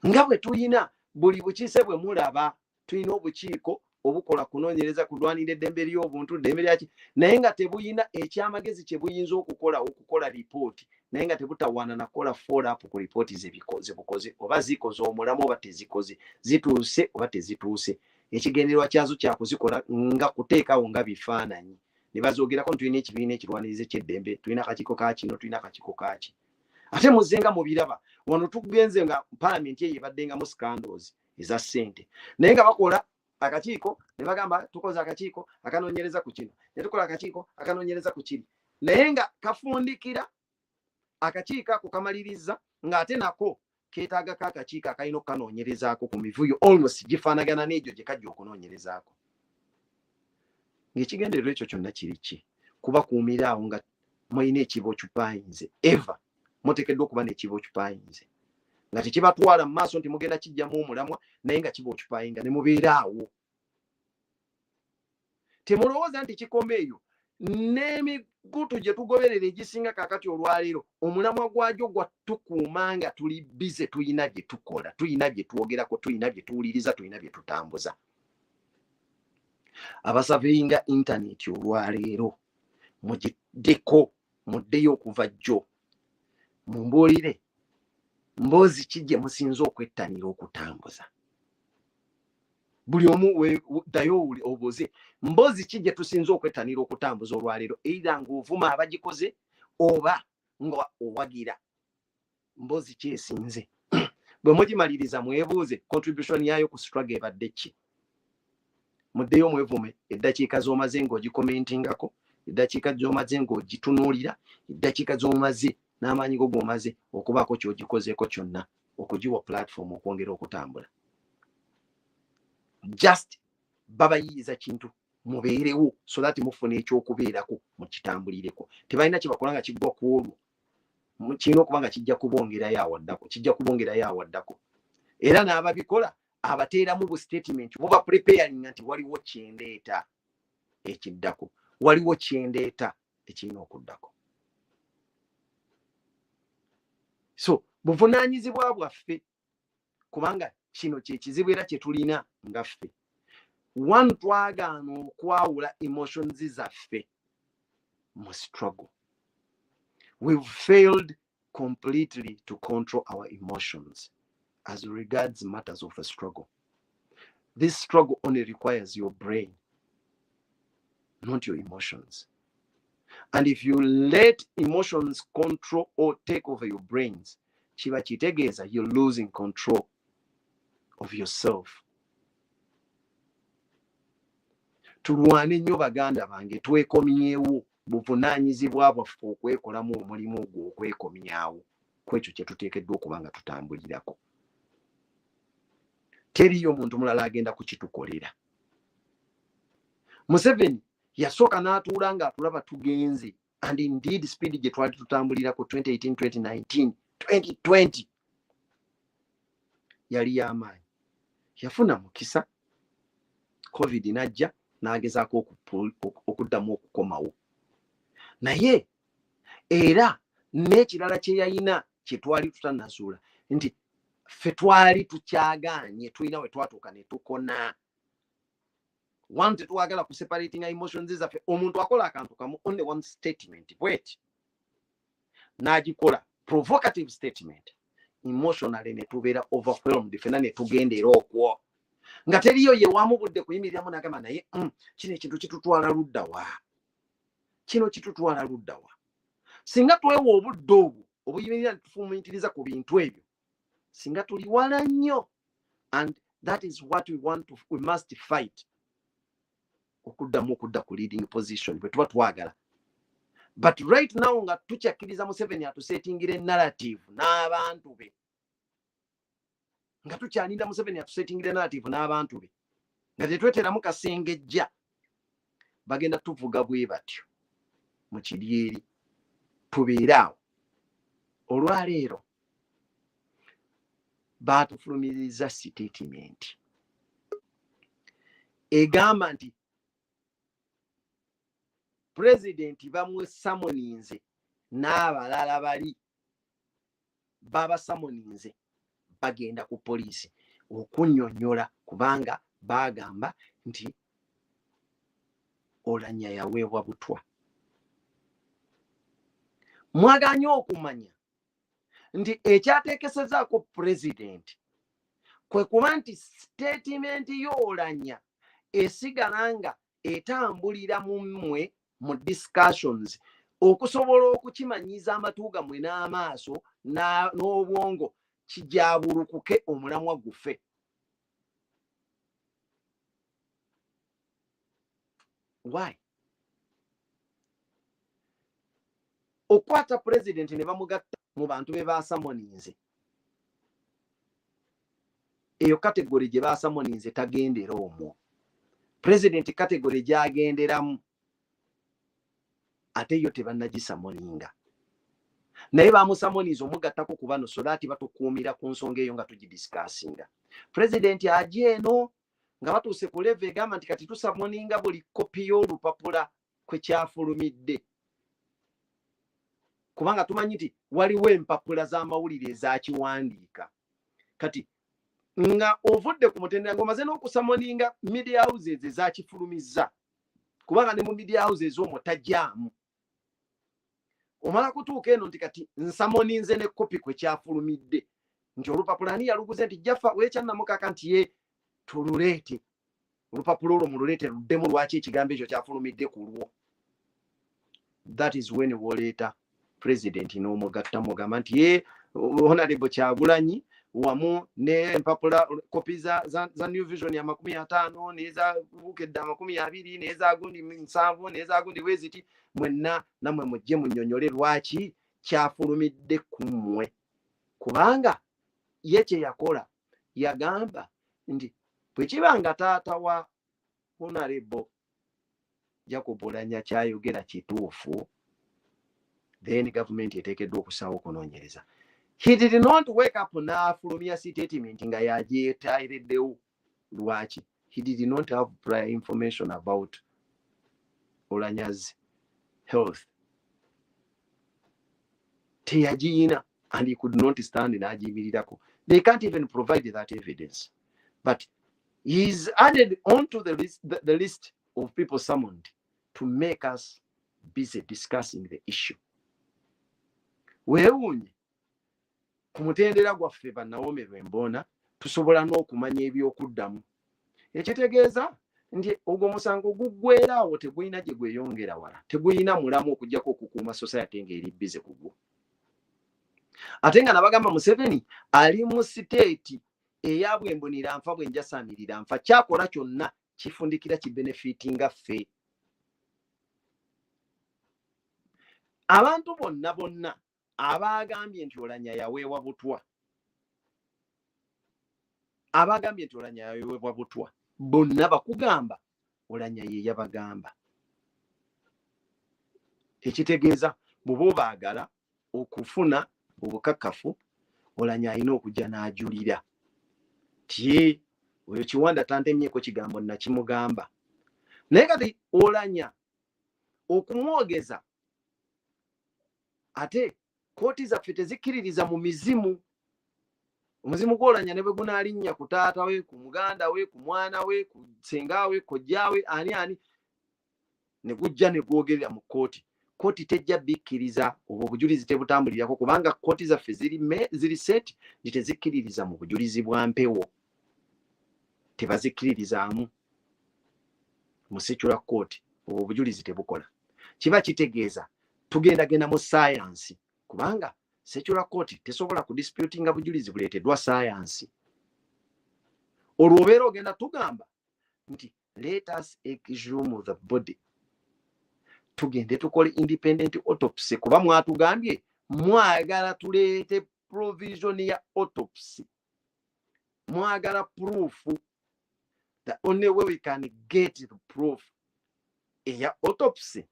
Nga bwe tulina buli bukiise bwe mulaba tulina obukiiko obukola kunoonyereza kulwanira eddembe ly'obuntu, ddembe lyaki, naye nga tebuyina ekyamagezi kye buyinza okukola lipooti, naye nga tebutawaana nakola follow up ku lipooti ze bukoze, oba zikoze omulamu oba tezikoze, zituuse oba tezituuse. Ekigendererwa kyazo kya kuzikola nga kuteekawo nga bifaananyi. Ne bazoogerako tulina ekibiina ekirwaniriza eky'eddembe, tulina akakiiko ka kino, tulina akakiiko kaki. Ate muzenga mu biraba wano tugenze nga palamenti eyo ebaddengamu scandals eza ssente, naye nga bakola akakiiko ne bagamba tukoze akakiiko akanoonyereza ku kino, ne tukola akakiiko akanoonyereza ku kiri, naye nga kafundikira akakiiko ako kamaliriza ng'ate nako keetaagako akakiiko akalina okukanoonyerezaako ku mivuyo almost gifaanagana n'egyo gye kajja okunoonyerezaako. Ng'ekigendererwa ekyo kyonna kiri ki? Kuba kuumiraawo nga mulina ekibo kyupayinze eva muteekeddwa okuba n'ekibo kyupayinze nga tekibatwala mu maaso nti mugenda kijjamu omulamwa naye nga kiba okyupayinga ne mubeeraawo. Temulowooza nti kikoma eyo n'emigutu gye tugoberera egisinga kaakati olwaleero omulamwa gwagyo gwa tukuuma nga tuli bize, tulina bye tukola, tulina bye twogerako, tulina bye tuwuliriza, tulina bye tutambuza. Abasaveyinga intaneti olwaleero mugiddeko, muddeyo okuva jjo mumbuulire mboozi ki gye musinza okwettanira okutambuza. buli omu dayo obuze mbozi kijje tusinze okwetanira okutambuza olwalero either ng'ovuma abagikoze oba nga owagira mbozi kyesinze bwe mugimaliriza mwebuuze contribution yayo ku struggle ebadde ki muddeyo mwevume eddakiika z'omaze ng'ogikomentingako eddakiika z'omaze ng'ogitunuulira eddakiika z'omaze n'amaanyi go g'omaze okubaako ky'ogikozeeko kyonna okugiwa platform okwongera okutambula just babayiiza kintu mubeerewo so that mufuna ekyokubeerako mukitambulireko tebalina kye bakola nga kiggwa ku olwo kirina okuba nga kijja kubongerayo awaddako era n'ababikola abateeramu bu statement buba preparing nti waliwo kyendeeta ekiddako waliwo kyendeeta ekirina okuddako so buvunaanyizibwa bwaffe kubanga kino kyekizibu era kyetulina nga ffe one twagaana okwawula emotions zaffe mu struggle. We've failed completely to control our emotions as regards matters of a struggle. This struggle only requires your brain, not your emotions. And if you let emotions control or take over your brains, chiba kitegeeza you're losing control of yourself. Tulwane nnyo baganda bange twekomyewo buvunaanyizibwa bwaffe okwekolamu omulimu ogwo okwekomyawo kwekyo kye tuteekeddwa okuba nga tutambulirako. Teriyo omuntu mulala agenda kukitukolera. Museveni yasooka n'atuula ng'atulaba tugenze, and indeed speed gye twali tutambulirako 2018, 2019, 2020 yali y'amaanyi. Yafuna mukisa, COVID najja n'agezaako okuddamu okukomawo. Naye era n'ekirala kye yayina kye twali tutanazuula nti ffe twali tukyagaanye tulina we twatuuka ne tukona. One tetwagala ku separating emotions zaffe. Omuntu akola akantu kamu only one statement bweti n'agikola provocative statement, emotionally ne tubeera overwhelmed ffenna ne tugendera okwo nga teriyo ye wamubudde kuyimiriramu n'agamba naye kino ekintu kitutwala ludda wa, kino kitutwala ludda wa. Singa twewa obudde obwo obuyimirira ne tufumiitiriza ku bintu ebyo, singa tuli wala nnyo. And that is what we must fight. Okuddamu okudda ku leading position bwe tuba twagala. But right now nga tukyakkiriza Museveni atusetingire narrative n'abantu be, nga tukyalinda Museveni atusetingire narrative n'abantu be, nga tetweteramu kasengejja, bagenda tuvuga bwe batyo mu kiryeri tubeere awo. Olwaleero baatufulumiriza statement egamba nti President bamwe samoninze n'abalala bali baba samoninze bagenda ku poliisi okunnyonnyola kubanga bagamba nti Oulanyah yaweebwa butwa. Mwaganye okumanya nti ekyateekesezaako President kwe kuba nti statement y'Oulanyah esigala nga etambulira mu mmwe mu discussions okusobola okukimanyiza amatu gammwe n'amaaso n'obwongo kijabulukuke omulamwa gufe. Why? Okwata President ne bamugatta mu bantu be baasamoninze. Eyo kategori gye baasamoninze tagendera omwo. President kategori gy'agenderamu ate yo tebannagisamoninga. Naye bamusamoniza omugattako ku bano so that batukuumira ku nsonga eyo nga tugidiscussinga. President ajja eno nga batuuse ku level egamba nti kati tusamoninga buli kopi y'olupapula kwe kyafulumidde. Kubanga tumanyi nti waliwo empapula z'amawulire ezakiwandiika. Kati nga ovudde ku mutendera ng'omaze n'okusamoninga media houses ezakifulumizza, kubanga ne mu media houses omwo tajjaamu. Omala kutuuka eno nti kati nsamoninze ne kopi kwe kyafulumidde nti olupapula ani yaluguze nti Jaffa weekyannamukaka nti ye tululeete olupapula olwo mululeete luddemu lwaki ekigambo ekyo kyafulumidde ku lwo. That is when woleeta president n'omugatta mugamba nti ye Honorable Kyagulanyi wamu ne empapula kopi za New Vision ya 50 neza bukedda 20 neza gundi 7 neza gundi weziti mwenna namwe mujje munnyonyole lwaki kyafulumidde ku mmwe. Kubanga ye kye yakola yagamba nti bwe kibanga taata wa Honorable Jacob Oulanyah kyayogera kituufu, then government eteekeddwa okusaawo okunoonyereza. He did not wake up n'afulumya statement nga yagyetaayiriddewo. Lwaki? He did not have prior information about Oulanyah's health. Teyagiyina, and he could not stand n'agiyimirirako. They can't even provide that evidence. But he's added onto the list of people summoned to make us busy discussing the issue. Weewuunye ku mutendera gwaffe bannawoomerwa embona tusobola n'okumanya ebyokuddamu. Ekitegeeza nti ogwo musango guggweeraawo tegulina gye gweyongera wala, tegulina mulamu okujjako okukuuma society ng'eri bize ku gwo. Ate nga nabagamba Museveni ali mu siteeti eya bwembonera nfa bwenjasaamirira nfa, kyakola kyonna kifundikira kibenefitinga ffe. Abantu bonna abagambye nti Oulanyah yaweebwa butwa, bonna bakugamba Oulanyah ye yabagamba. Ekitegeeza bw'oba obaagala okufuna obukakafu, Oulanyah alina okujja n'ajulira ti oyo Kiwanda tantemyeko kigambo nakimugamba. Naye kati Oulanyah okumwogeza ate kooti zaffe tezikkiririza mu mizimu. Omuzimu gw'Oulanyah ne bwe gunaalinnya ku taata we, ku muganda we, ku mwana we, ku ssenga we, kojja we, ani ne gujja ne gwogerera mu kooti. Kooti tejja bikkiriza obwo obujulizi tebutambulirako, kubanga kooti zaffe ziri set nti tezikkiririza mu bujulizi bwa mpewo. Tebazikkiririzaamu mu secular court, obwo obujulizi tebukola. Kiba kitegeeza tugendagenda mu science, kubanga secular court tesobola kudisputinga bujulizi buleeteddwa science. Olwo obeera ogenda tugamba nti let us exhume the body, tugende tukole independent autopsy, kuba mwatugambye mwagala tuleete provision ya autopsy, mwagala proof. The only way we can get the proof eya autopsy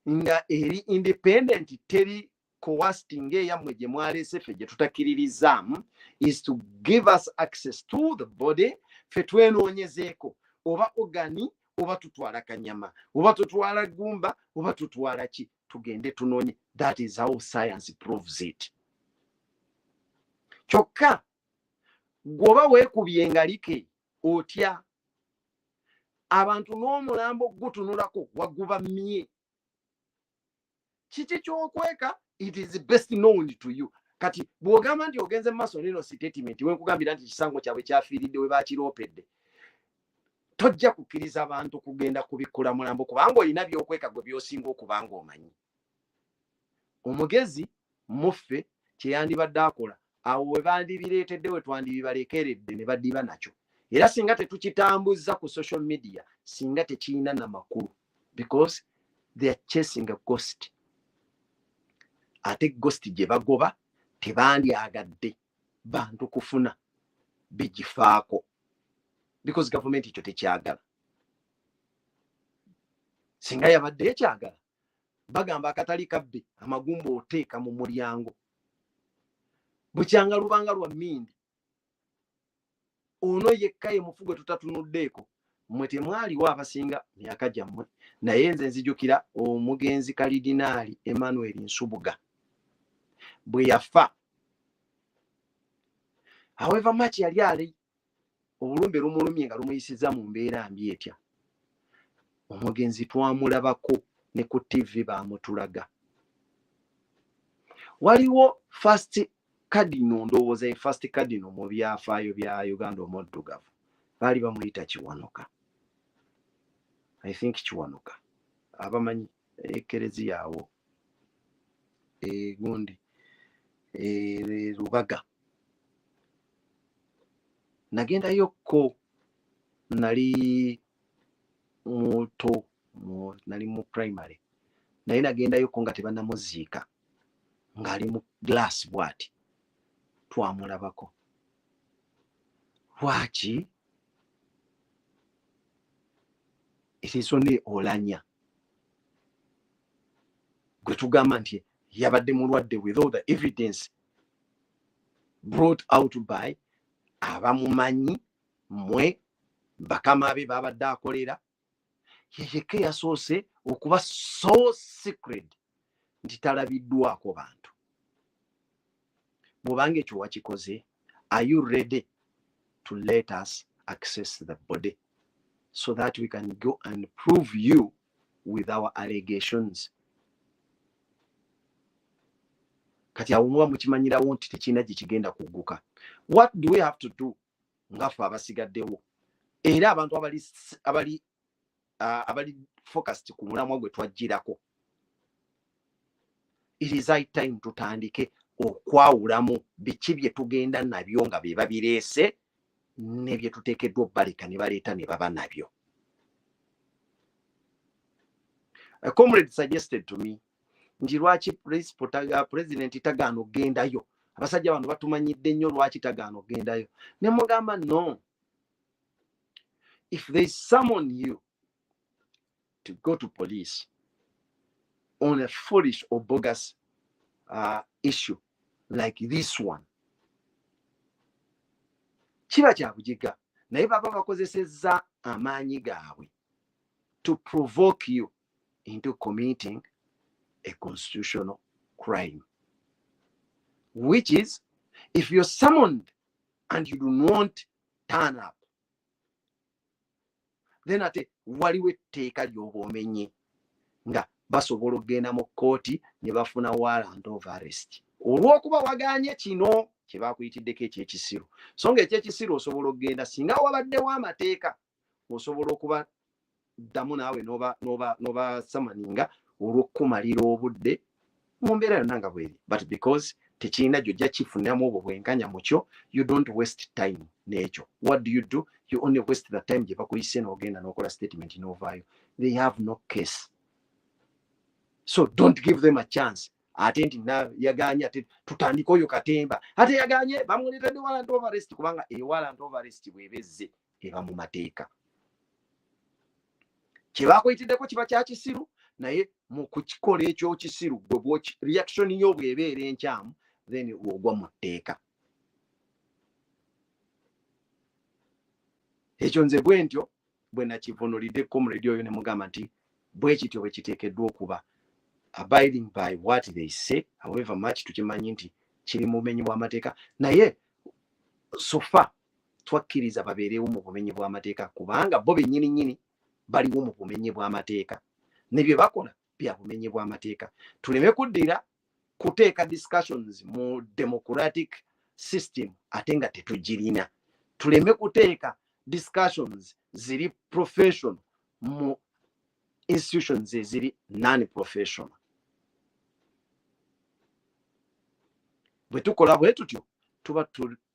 nga eri independent, teri coercing eyammwe gye mwaleese ffe gye tutakkiririzaamu, is to give us access to the body, ffe twenoonyezeeko oba ogani, oba tutwala kanyama, oba tutwala gumba, oba tutwala ki, tugende tunoonye. That is how science proves it. Kyokka gwoba weekubye engalike otya, abantu n'omulambo gutunulako wagubamye. Kiki kyokweka? It is best known to you. Kati bw'ogamba nti ogenze maaso n'eno statement, wenkugambira nti kisango kyabwe kyafiiridde we baakiroopedde, tojja kukkiriza abantu kugenda kubikkula mulambo, kubanga olina byokweka gwe byosinga okubanga omanyi. Omugezi muffe kye yandibadde akola, awo we bandibireetedde we twandibibalekeredde ne baddiba nakyo. Era singa tetukitambuza ku social media, singa tekiyina na makulu, because they are chasing a ghost. Ate ghost gye bagoba tebandyagadde bantu kufuna bigifaako, because government ekyo tekyagala. Singa yabadde ekyagala, bagamba akatali kabbe amagumba oteeka mu mulyango, bukyanga lubanga lwa mmindi, ono yekka ye mufu gwe tutatunuddeeko. Mmwe temwaliwo abasinga myaka gyammwe, naye nze nzijukira omugenzi Kalidinaali Emmanuel Nsubuga bwe yafa. However much yali ali obulumbe lumulumye nga lumuyisiza mu mbeera mbi etya, omugenzi twamulabako ne ku TV baamutulaga. Waliwo first cardinal, ndowooza first cardinal mu byafaayo bya Uganda omuddugavu, baali bamuyita Kiwanuka. I think Kiwanuka abamanyi ekereziya awo gundi Lubaga nagendayokko nali muto nali mu primary naye nagendayokko nga tebannamuziika ng'ali mu glass bwati twamulabako. Lwaki? Ekisonde olanya gwe tugamba nti yabadde mulwadde with all the evidence brought out by abamumanyi mwe bakama be babadde akolera, yeyeke yasoose okuba so secret nti talabiddwako bantu. Bw'obanga ekyo wakikoze, are you ready to let us access the body so that we can go and prove you with our allegations? Kati awo muba mukimanyirawo nti tekina gye kigenda kugguka. What do we have to do ngaffe abasigaddewo era abantu abali focused ku mulamwa gwe twajjirako? It is high time tutandike okwawulamu biki bye tugenda nabyo nga be babireese ne bye tuteekeddwa obbaleka ne baleeta ne baba nabyo. A comrade suggested to me nti lwaki president tagaano gendayo, abasajja bano batumanyidde nnyo, lwaki tagaano gendayo? Ne mugamba no, if they summon you to go to police on a foolish or bogus issue like this one, kiba kya bujiga, naye baba bakozesezza amaanyi gaabwe to provoke you into committing a constitutional crime, which is if you're summoned and you do not turn up, then ate waliwo etteeka ly'obwomenye nga basobola okgenda mu kkooti ne bafuna warrant of arrest olw'okuba wagaanye kino kye baakuyitiddeko ekyekisiru. So nga ekyekisiru osobola okgenda singa wabaddewo amateeka, osobola okuba ddamu naawe n'oba samaninga olw'okumalira obudde mu mbeera yonna nga bweri, but because tekirina gy'ojja kifuniramu obwo bwenkanya mu kyo, you don't waste time n'ekyo. What do? You only waste the time gye bakuyise n'ogenda n'okola statement n'ovaayo. They have no case. So don't give them a chance. Ate nti yagaanye ate tutandika oyo katemba ate yagaanye bamuleetedde warrant of arrest, kubanga warrant of arrest bwebezze eba mu mateeka. Kye baakuyitiddeko kiba kya kisiru, naye mu kukikola ekyo kisiru gwe reaction yo bw'ebeera enkyamu, then ogwa mu tteeka. Ekyo nze bwe ntyo bwe nakivunulidde comrade oyo ne mugamba nti bwe kityo bwe kiteekeddwa okuba, abiding by what they say, however much tukimanyi nti kiri mu bumenyi bw'amateeka, naye sofa twakkiriza babeerewo mu bumenyi bw'amateeka kubanga bo bennyini baliwo mu bumenyi bw'amateeka ne bye bakola bya bumenyi bw'amateeka. Tuleme kuddira kuteeka discussions mu democratic system ate nga tetugirina. Tuleme kuteeka discussions ziri professional mu institutions eziri non-professional. Bwe tukola bwe tutyo tuba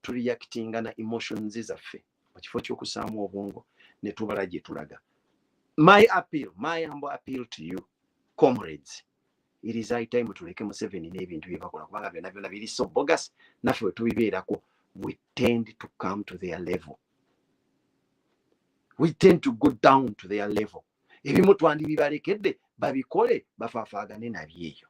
tureactinga na emotions zaffe mu kifo ky'okusaamu obwongo ne tubala gye tulaga. My humble appeal to you, comrades, it is high time tuleke Museveni n'ebintu bye bakola kubanga byonna biri so bogus, naffe we tubibeerako. We tend to come to their level. We tend to go down to their level. Ebimu twandibibalekedde babikole bafaafaagane nabyo eyo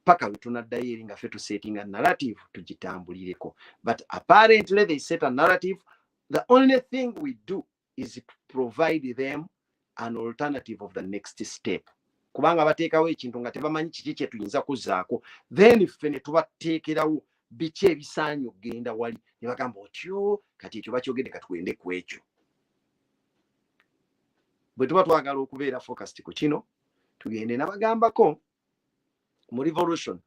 paka we tunaddayo eri nga ffe tusettinga narrative tugitambulireko. But apparently they set a narrative. The only thing we do is to provide them an alternative of the next step. Kubanga bateekawo ekintu nga tebamanyi kiki kye tuyinza kuzzaako, then ffe ne tubateekerawo biki ebisaanye okgenda wali ne bagamba otyo kati ekyo bakyogedde katugende ku ekyo. Bwe tuba twagala okubeera focused ku kino, tugende nabagambako mu revolution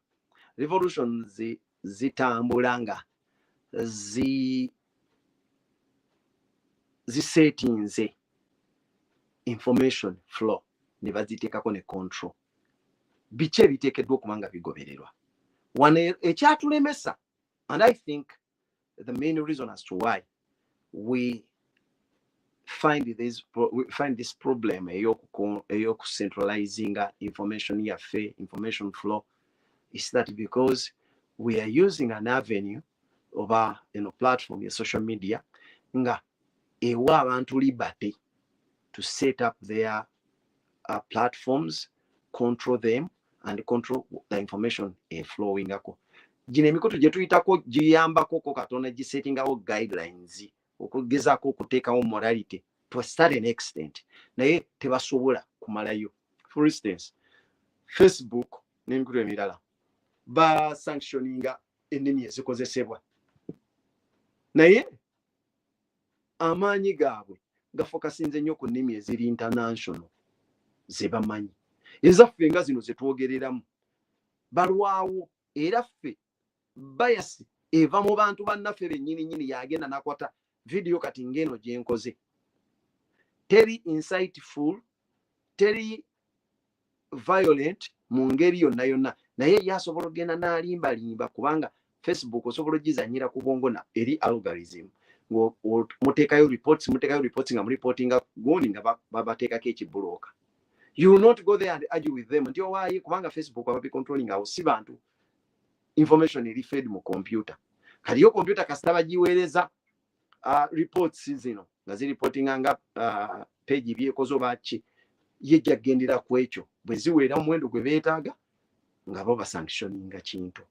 zitambula nga zisetinze information flow ne baziteekako ne control. Biki ebiteekeddwa okuba nga bigobererwa. Wano ekyatulemesa, and I think the main reason as to why we find this problem eyokucentralizing information yaffe, information flow, is that because we are using an avenue oba platform ya social media nga ewa abantu liberty to set up their platforms, control them and control the information flowing ako. Gino emikutu gye tuyitako giyambako ko Katonda gisettingawo guidelines okugezaako okuteekawo morality to a certain extent, naye tebasobola kumalayo. For instance, Facebook n'emikutu emirala basanctioninga ennimi ezikozesebwa, naye amaanyi gaabwe gafokasinze nnyo ku nnimi eziri international ze bamanyi. Ezaffe nga zino ze twogereramu balwawo, era ffe bias eva mu bantu bannaffe bennyini yagenda nakwata video kati ngeno gye nkoze, teri insightful, teri violent mu ngeri yonna yonna, naye yasobola okugenda n'alimbalimba kubanga Facebook osobola ogizanyira ku bwongo na eri algorithm. Muteekayo reports nga mureportinga gundi nga babateekako ekibulooka. You will not go there and argue with them nti owaayi kubanga Facebook ababi controlling awo si bantu, information eri fed mu computer. Kati yo computer kasita bagiweereza reports zino nga zireportinga nga page byekoze oba ki, yejja gendera ku ekyo bwe ziweera omuwendo gwe beetaaga nga bo basanctioninga kintu.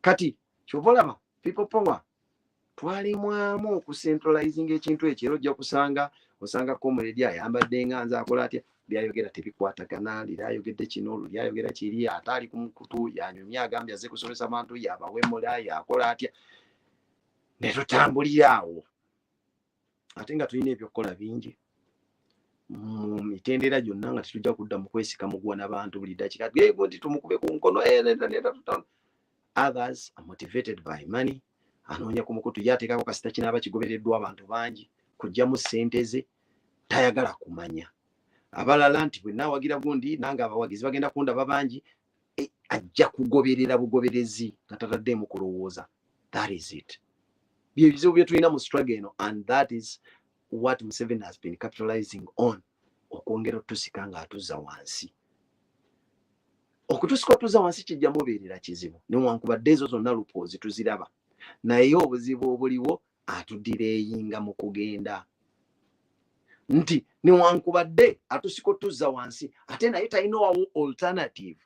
Kati kyova olaba people power twalimwamu okucentralizing ekintu ekyo, era ojja osanga comrade ayambadde nga nze akola atya, byayogera tebikwatagana, lyayogedde kino, lyayogera kiri, ate ali ku mukutu yanyumya agambye azze kusomesa bantu, yabawemula, yakola atya, ne tutambulira awo. Ate nga tulina ebyokukola bingi mu mitendera gyonna nga tetujja kudda mu kwesika mugwa n'abantu buli dakiika twego nti tumukube ku nkono. Others are motivated by money, anoonya ku mukutu yateekako kasita kinaaba kigobereddwa abantu bangi, kujjamu ssente ze, tayagala kumanya. Abalala nti bwe naawagira gundi nange abawagizi bagenda kundaba bangi, ajja kugoberera bugoberezi nga tataddeemu kulowooza. That is it. Byebizibu bye tulina mu struggle eno, and that is what Museveni has been capitalizing on, okwongera otusika nga atuzza wansi. Okutusika otuzza wansi kijja mubeerera kizibu, newankubadde ezo zonna lupoozi tuziraba, naye obuzibu obuliwo atudireeyinga mu kugenda. Nti newankubadde atusika otuzza wansi, ate naye talina wamu alternative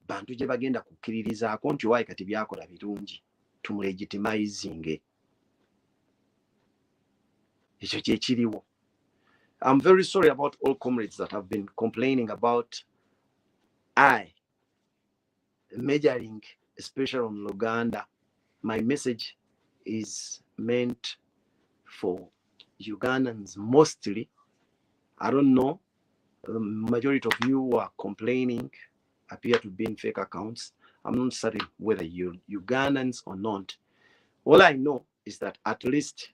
bantu gye bagenda kukkiririzaako nti waayi kati byakola birungi, tumulegitimizing. Ekyo kye kiriwo. I'm very sorry about all comrades that have been complaining about majoring, especially on Uganda. My message is meant for Ugandans mostly. I don't know. The majority of you who are complaining appear to be in fake accounts. I'm not certain whether you're Ugandans or not. All I know is that at least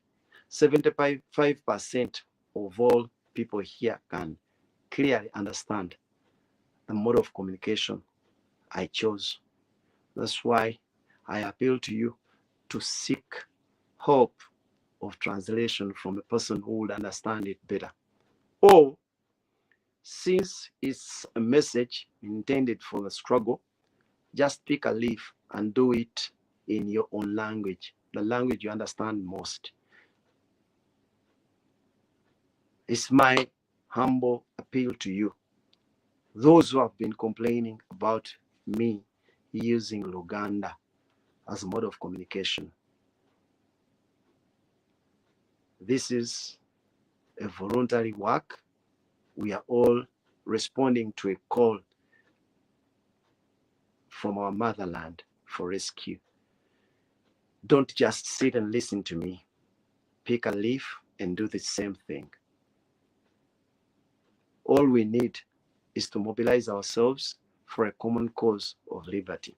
75% of all people here can clearly understand the mode of communication I chose. That's why I appeal to you to seek hope of translation from a person who would understand it better. Or, since it's a message intended for the struggle, just pick a leaf and do it in your own language, the language you understand most. It's my humble appeal to you, those who have been complaining about me using Luganda as a mode of communication. This is a voluntary work. We are all responding to a call from our motherland for rescue. Don't just sit and listen to me. Pick a leaf and do the same thing. All we need is to mobilize ourselves for a common cause of liberty.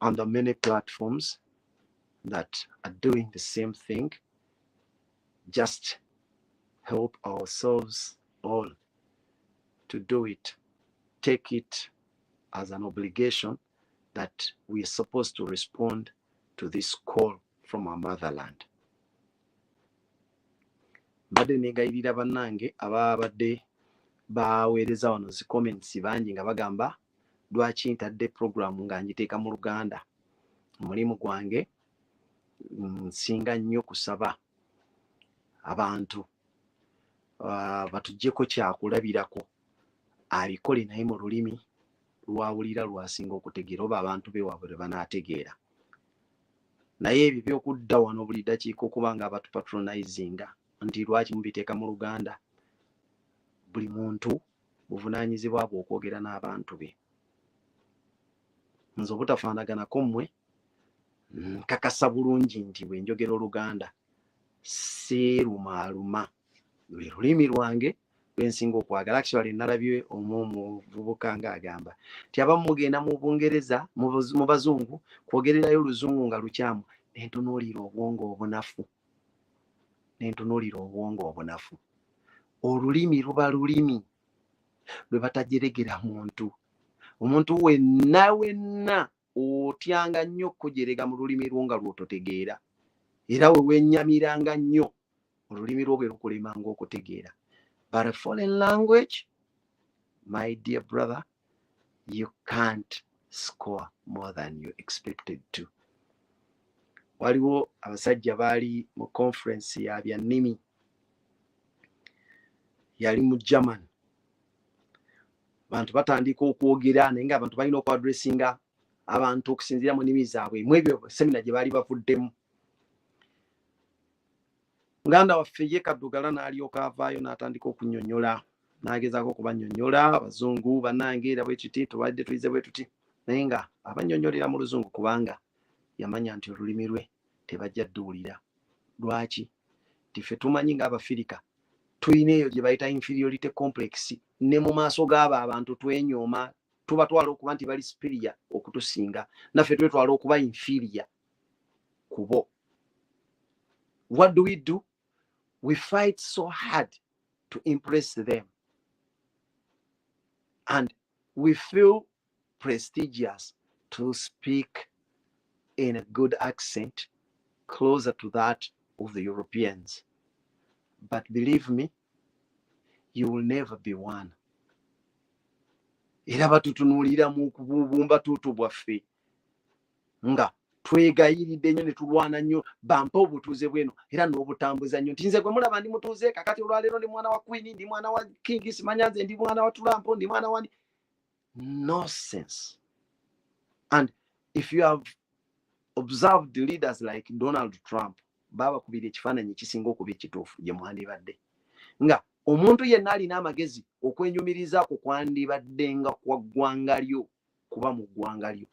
On the many platforms, that are doing the same thing. Just help ourselves all to do it. Take it as an obligation that we are supposed to respond to this call from our motherland. Badde negayirira bannange ababadde baweereza wano zi comments bangi nga bagamba lwaki ntadde program nga njiteeka mu Luganda. Mulimu gwange nsinga nnyo kusaba abantu batuggyeko kyakulabirako abikole naye mu lulimi lwawulira lwasinga okutegeera oba abantu bewaabwe banaategeera. Naye ebyo byokudda wano buli ddakiika okuba nga abatupatronizinga nti lwaki mubiteeka mu Luganda. Buli muntu buvunaanyizibwa bwe okwogera n'abantu be. Nze obutafaanaganako mmwe nkakasa bulungi nti bwe njogera Oluganda seerumaaluma lwe lulimi lwange lwensinga okwagala. Actually nalabye omuvubuka ng'agamba nti abamu mugenda mu Bungereza mu bazungu kwogererayo Oluzungu nga lukyamu nentunuulira obwongo obunafu. Olulimi luba lulimi lwe batajeregera muntu. Omuntu wenna otyanga nnyo okujerega mu lulimi lwo nga lwototegeera, era we wenyamiranga nnyo olulimi lwo bwe lukulemanga okutegeera. But a foreign language, my dear brother, you can't score more than you expected to. Waliwo abasajja baali mu conference ya byannimi, yali mu German. Bantu batandika okwogera naye nga abantu balina okwadressinga abantu okusinziira mu nnimi zaabwe. Mu ebyo semina gye baali bavuddemu, muganda waffe ye Kaddugala n'alyoka avaayo n'atandika okunnyonnyola, n'agezaako okubannyonnyola abazungu bannange era bwe tuti tubadde tuyize bwe tuti, naye nga abannyonnyolera mu Luzungu kubanga yamanya nti olulimi lwe tebajja dduwulira. Lwaki? Tiffe tumanyi ng'Abafirika tulina eyo gye bayita inferiority complex, ne mu maaso g'abo abantu twenyooma, tubatwala okuba nti bali superior okutusinga, naffe twetwala okuba inferior kubo. What do? We fight so hard to impress them, and we feel prestigious to speak in a good accent closer to that of the Europeans. But believe me, you will never be one. Era batutunuulira mu kubumba tutu bwaffe nga twegayiridde nnyo ne tulwana nnyo bampa obutuuze bweno era n'obutambuza nnyo nti nze gwe mulaba ndi mutuuze kakati olwaleero ndi mwana wa Queen, ndi mwana wa King, simanya nze ndi mwana wa Trump, ndi mwana wa nonsense. And if you have observed leaders like Donald Trump, baba kubira ekifaananyi kisinga okuba ekituufu gye mwandibadde, nga omuntu yenna alina amagezi okwenyumiriza ku kwandibadde nga kwa ggwanga lyo kuba mu ggwanga lyo.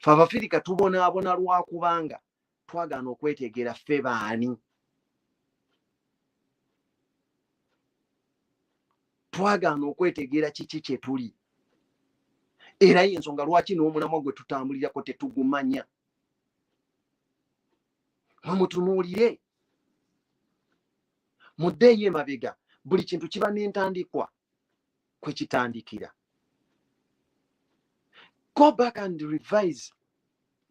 Ffe Abafirika tubonaabona lwakubanga twagaana okwetegeera ffe baani. Twagaana okwetegeera kiki kye tuli. Era y'ensonga lwaki n'omulamwa gwe tutambulirako tetugumanya. Mumutunuulire, muddeeyo emabega, buli kintu kiba n'entandikwa kwe kitandikira. Go back and revise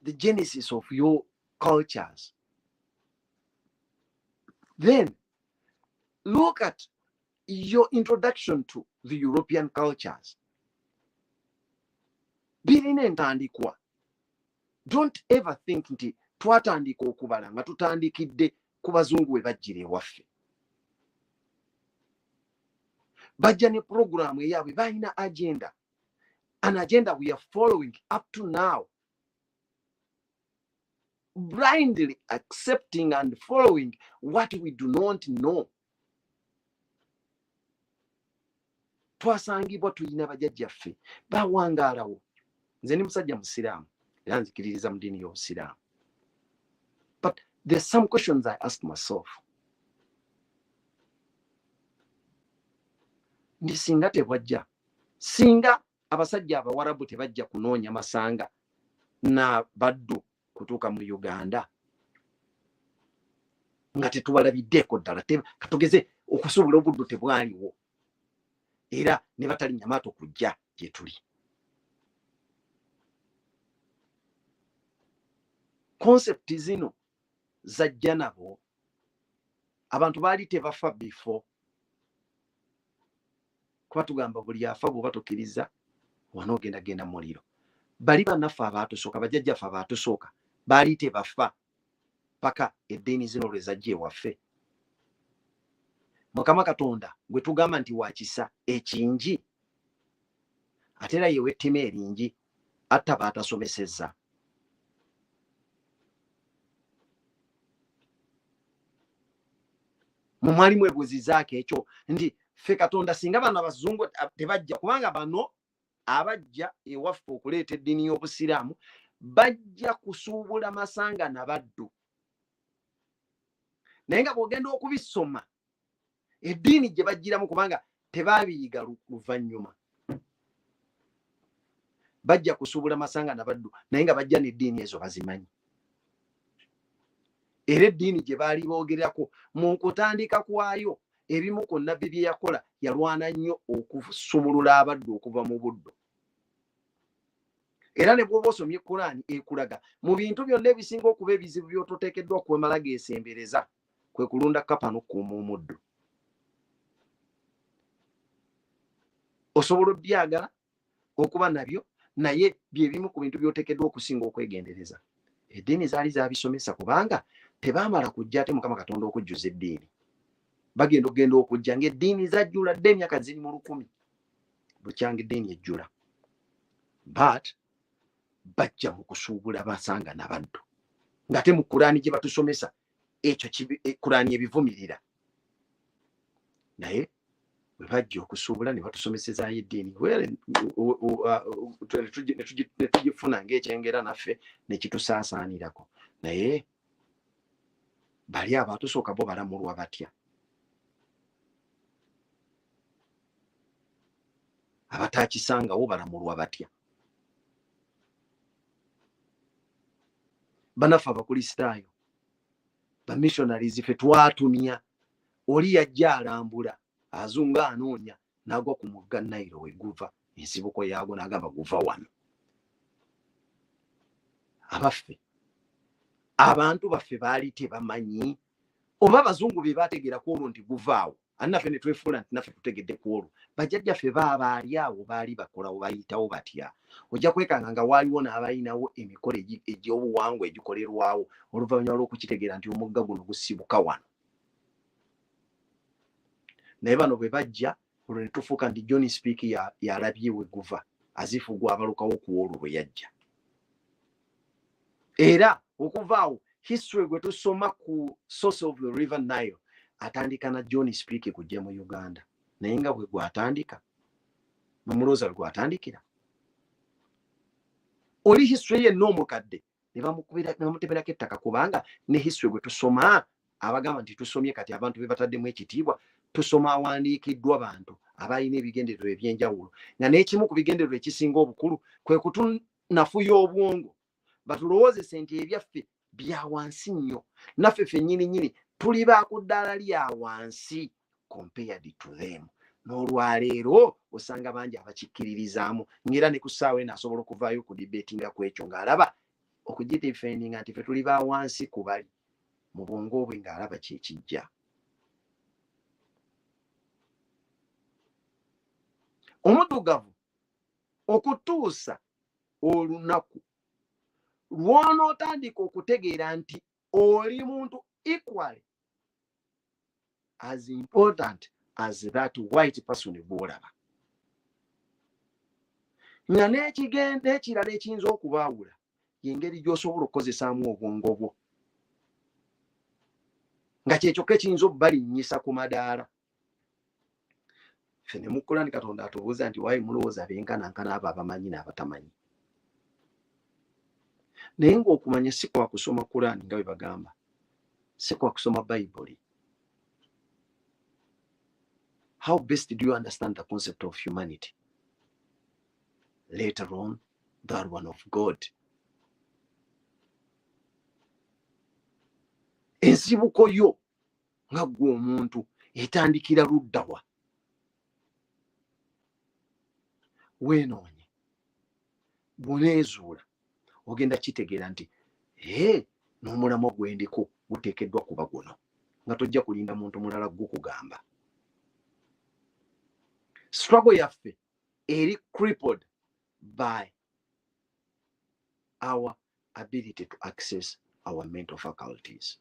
the genesis of your cultures. Then look at your introduction to the European cultures. Birina entandikwa. Don't ever think nti twatandika okubala nga tutandikidde ku bazungu we bajjira ewaffe. Bajja ne programu eyaabwe, balina agenda. An agenda we are following up to now. Blindly accepting and following what we do not know. Twasangibwa tulina bajjajjaffe bawangaalawo. Nze ni musajja musiraamu era nzikiririza mu ddiini y'Obusiraamu. But there's some questions I ask myself. Ndi singa tebwajja, singa abasajja Abawarabu tebajja kunoonya masanga na baddu kutuuka mu Uganda nga tetubalabiddeeko ddala katugeze okusobola obuddu tebwaliwo era ne batalinnya maato kujja gye tuli. Konsepti zino zajja nabo abantu baali tebafa bifo kuba tugamba buli afa bw'oba tokkiriza wanoogenda genda muliro. Bali bannaffe abaatusooka bajjajjaffe abaatusooka baali tebafa paka eddiini zino lwe zajja ewaffe. Mukama Katonda gwe tugamba nti wakisa ekingi ate era yewe ettima eringi atta baatasomesezza. Mwali mwebuuzizaako ekyo nti ffe Katonda singa bano abazungu tebajja, kubanga bano abajja ewaffe okuleeta eddiini y'Obusiraamu bajja kusuubula masanga na baddu, naye nga bw'ogenda okubisoma eddiini gye bajjiramu, kubanga tebaabiyiga luvannyuma, bajja kusuubula masanga na baddu naye nga bajja n'eddiini ezo bazimanyi. Era eddiini gye baali boogerako mu kutandika kwayo ebimu ku nnabbi bye yakola yalwana nnyo okusumulula abaddu okuva mu buddu. Era ne bw'oba osomye Kulaani ekulaga mu bintu byonna ebisinga okuba ebizibu by'ototeekeddwa kwemala geesembereza kwe kulunda kapa n'okkuuma omuddu. Osobola obyagala okuba nabyo naye bye bimu ku bintu by'oteekeddwa okusinga okwegendereza. Eddiini zaali zaabisomesa kubanga tebaamala kujja ate Mukama Katonda okujjuza eddiini. Bagenda okujja ng'eddiini zajjula dde emyaka ziri mu 1000 bukyanga eddiini ejjula, but bajja mu kusuubula basanga n'abaddu ng'ate mu Kulaani gye batusomesa ekyo Kulaani ebivumirira, naye bwe bajja okusuubula ne batusomesezaayo eddiini ne tugifuna ng'ekyengera naffe ne kitusaasaanirako. Naye bali abaatusooka bo balamulwa batya? Abataakisangawo balamulwa batya? Banaffe Abakristaayo bamissionaries ffe twatumya, oli yajja alambula azunga anoonya n'agwa ku mugga Nile we guva, ensibuko yaagwo n'agamba guva wano. Abaffe abantu baffe baali tebamanyi, oba abazungu be baategeera ku olwo nti guvaawo, ani naffe ne twefuula nti naffe tutegedde ku olwo. Bajjajjaffe baali awo baali bakolawo bayitawo batya? Ojja kwekanga nga waaliwo n'abalinawo emikolo egy'obuwangwa egikolerwawo oluvannyuma lw'okukitegeera nti omugga guno gusibuka wano. Naye bano bwe bajja olwo ne tufuuka nti John Speak yalabye we guva, azifu gwe abalukawo ku olwo bwe yajja. Era okuva awo history gwe tusoma ku source of the river Nile atandika na John Speak kujja mu Uganda, naye nga bwe gwatandika mumulooza lwe gwatandikira. Oli history yenna omukadde ne bamuteberako ettaka, kubanga ne history gwe tusoma abagamba nti tusomye kati abantu be bataddemu ekitiibwa, tusoma awandiikiddwa bantu abalina ebigendererwa eby'enjawulo, nga n'ekimu ku bigendererwa ekisinga obukulu kwe kutunafuya obwongo batulowoozese nti ebyaffe bya wansi nnyo, naffe ffennyini tuli ba ku ddaala lya wansi compared to them. N'olwaleero osanga bangi abakikkiririzaamu, ng'era ne ku ssaawa eno asobola okuvaayo ku dibeetinga ku ekyo ng'alaba okugidifendinga nti ffe tuli ba wansi ku bali mu bwongo bwe, ng'alaba kyekijja. Omuddugavu okutuusa olunaku lw'onootandika okutegeera nti oli muntu equally as important as that white person bw'olaba, nga n'ekigenda ekirala ekiyinza okubaawula y'engeri gy'osobola okukozesaamu obwongo bwo, nga kyekyokka ekiyinza okubalinnyisa ku madaala. Ffe ne mu Kulaani Katonda atubuuza nti waayi mulowooza benkanankana abo abamanyi n'abatamanyi. Naye ng'okumanya si kwa kusoma Kulaani nga bwe bagamba, si kwa kusoma Bayibuli. How best do you understand the concept of humanity? Later on, that one of God. ensibuko yo nga gwe omuntu etandikira luddawa? Weenoonye bw'oneezuula ogenda kitegeera nti n'omulamwa gwendiko guteekeddwa kuba guno, nga tojja kulinda muntu mulala gukugamba. Struggle yaffe eri crippled by our ability to access our mental faculties.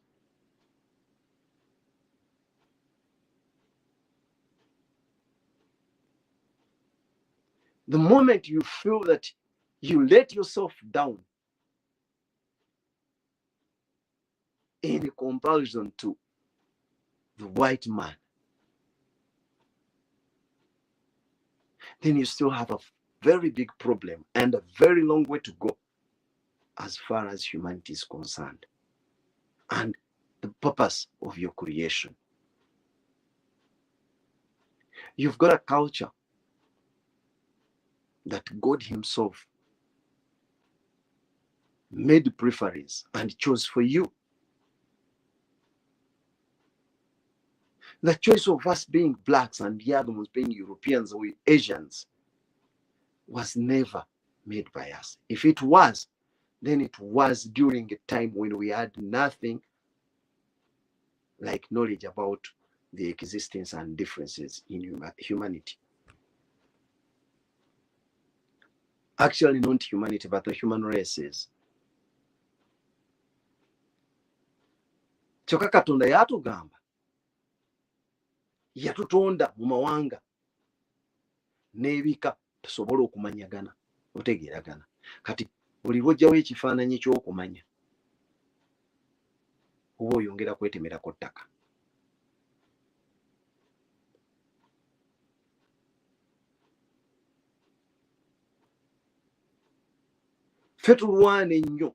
The moment you feel that you let yourself down in comparison to the white man, then you still have a very big problem and a very long way to go as far as humanity is concerned and the purpose of your creation. You've got a culture that God himself made preference and chose for you. The choice of us being blacks and the other ones being Europeans or Asians was never made by us. If it was, then it was during a time when we had nothing like knowledge about the existence and differences in humanity. Actually, not humanity, but the human races. Kyokka Katonda yatugamba, yatutonda mu mawanga n'ebika tusobole okumanyagana, otegeeragana. Kati buli lw'ojjawo ekifaananyi ky'okumanya, oba oyongera kwetemerako ttaka. Ffe tulwana ennyo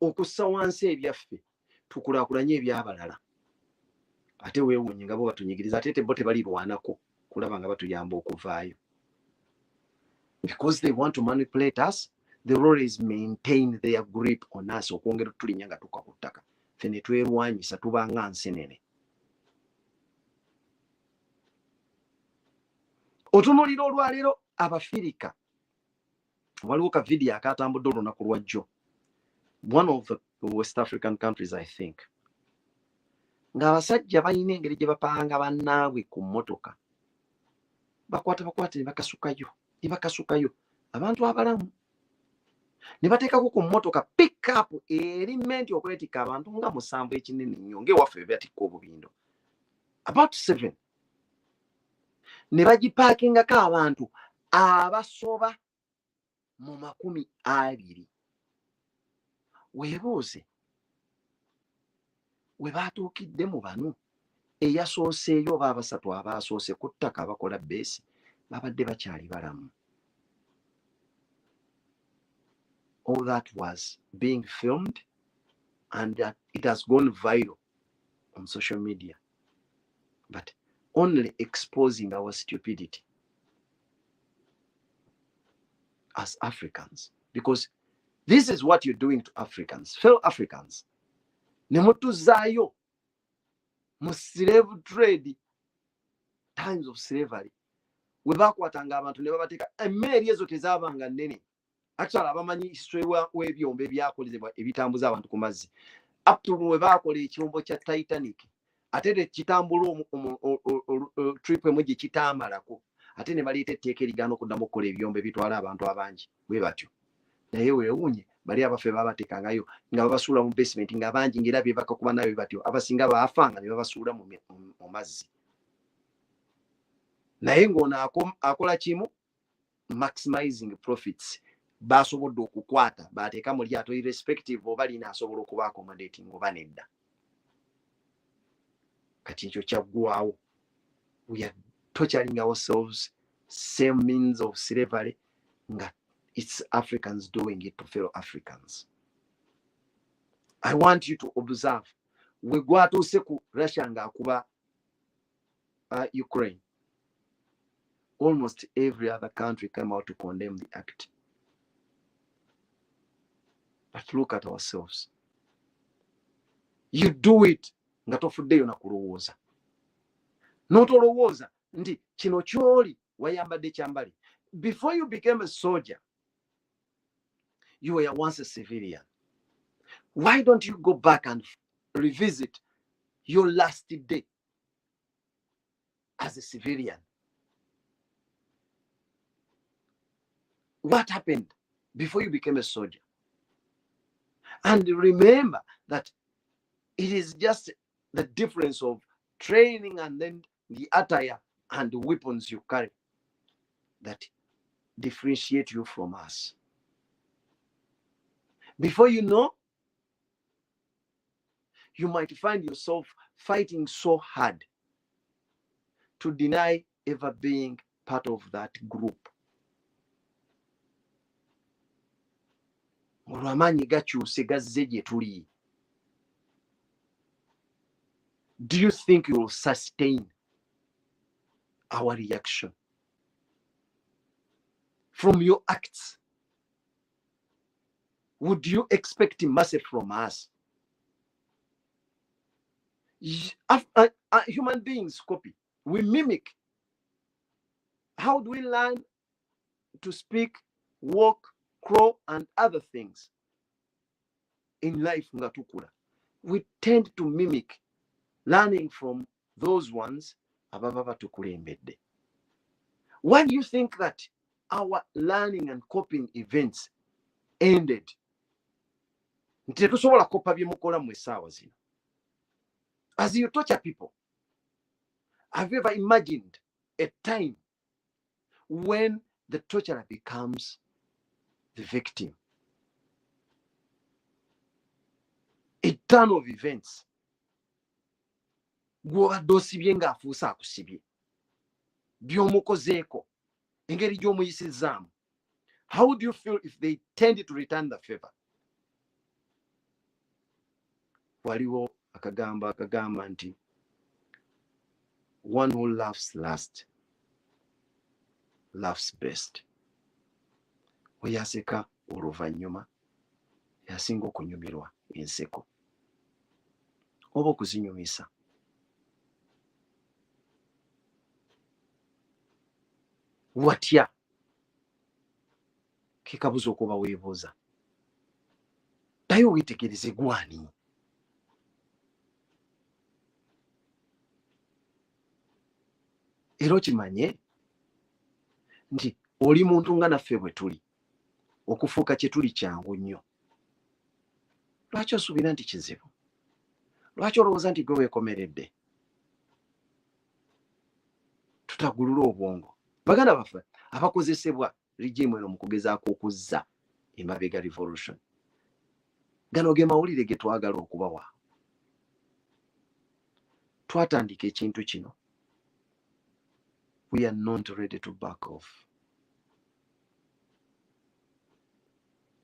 okussa wansi ebyaffe tukulaakulanye eby'abalala, ate weewuunye nga bo batunyigiriza, ate bo tebalirwanako kulaba nga batuyamba okuvaayo. Because they want to manipulate us, they always maintain their grip on us, okwongera otulinnya nga tukka ku ttaka. Ffe ne twerwanyisa tuba nga nsenene. Otunuulira olwaleero Abafirika, waliwo ka vidiyo akatambudde olunaku lwajjo, one of the West African countries I think, ng'abasajja balina engeri gye bapanga bannaabwe ku mmotoka, bakwata ne bakasukayo abantu abalamu, ne bateekako ku mmotoka pick up erimenti okwetikka abantu nga 7 ekinene nnyo ng'ewaffe bwe batikka obubindo, about 7, ne bagipaakingako abantu abasoba mu 20. Weebuuze we baatuukidde mu bano eyasooseeyo oba abasatu abaasoose ku ttaka abakola beesi babadde bakyali balamu. All that was being filmed and that it has gone viral on social media, but only exposing our stupidity as Africans, because this is what you're doing to Africans, fellow Africans. Ne mutuzaayo mu slave trade, times of slavery, we bakwatanga abantu ne babateeka emmere ezo tezaabanga nnene. Actually abamanyi history w'ebyombo ebyakolezebwa ebitambuza abantu ku mazzi, up to we baakola ekyombo kya Titanic, ate tekitambula trip emu gye kitaamalako, ate ne baleeta etteeka erigaana okuddamu okukola ebyombo ebitwala abantu abangi bwe batyo. Naye weewuunye bali abaffe babateekangayo nga babasuula mu basement nga bangi ng'era bye bakakuba nayo batyo, abasinga baafanga ne babasuula mu mazzi. Naye ng'ono akola kimu, maximizing profits. Basobodde okukwata baateeka mu lyato irrespective oba lina asobola okuba accommodating oba nedda. Kati ekyo kyaggwaawo. We are torturing ourselves, same means of slavery, nga it's Africans doing it to fellow Africans. I want you to observe, we gwatuuse ku Russia ng'akuba Ukraine. Almost every other country came out to condemn the act. But look at ourselves. You do it nga tofuddeyo na kulowooza. N'otolowooza nti kino kyoli wayambadde kyambali. Before you became a soldier, you were once a civilian. Why don't you go back and revisit your last day as a civilian? What happened before you became a soldier? And remember that it is just the difference of training and then the attire and the weapons you carry that differentiate you from us. Before you know, you might find yourself fighting so hard to deny ever being part of that group. Olw'amaanyi gakyuse gazze gye tuli. Do you think you will sustain our reaction from your acts? Would you expect mercy from us? Human beings copy. We mimic. How do we learn to speak, walk, crawl, and other things in life? We tend to mimic, learning from those ones. Why do you think that our learning and coping events ended? Tetusobola kopa bye mukola mu essaawa zino. As you torture people, have you ever imagined a time when the torturer becomes the victim? A turn of events. Gw'obadde osibye ng'afuuse akusibye. By'omukozeeko. Engeri gy'omuyisizaamu. How would you feel if they tend to return the favor? Waliwo akagamba nti one who laughs last laughs best. We yaseka oluvannyuma yasinga okunyumirwa enseko oba okuzinyumisa. Watya ke kabuzo okuba weebuuza. Naye weetegereze gwani. Era okimanye nti oli muntu nga naffe bwe tuli, okufuuka kye tuli kyangu nnyo. Lwaki osuubira nti kizibu? Lwaki olowooza nti gwe weekomeredde? Tutagulula obwongo. Baganda baffe abakozesebwa rigimu eno mu kugezaako okuzza emabega revolution. Gano ge mawulire ge twagala okubawa. Twatandika ekintu kino. We are not ready to back off.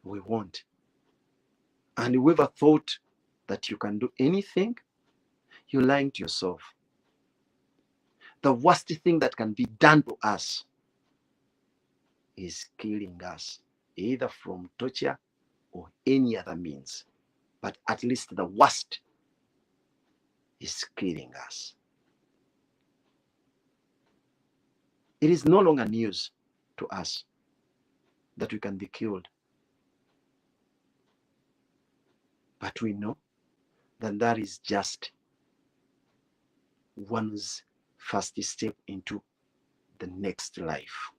We won't. And whoever thought that you can do anything, you're lying to yourself. The worst thing that can be done to us is killing us, either from torture or any other means. But at least the worst is killing us. It is no longer news to us that we can be killed. But we know that that is just one's first step into the next life.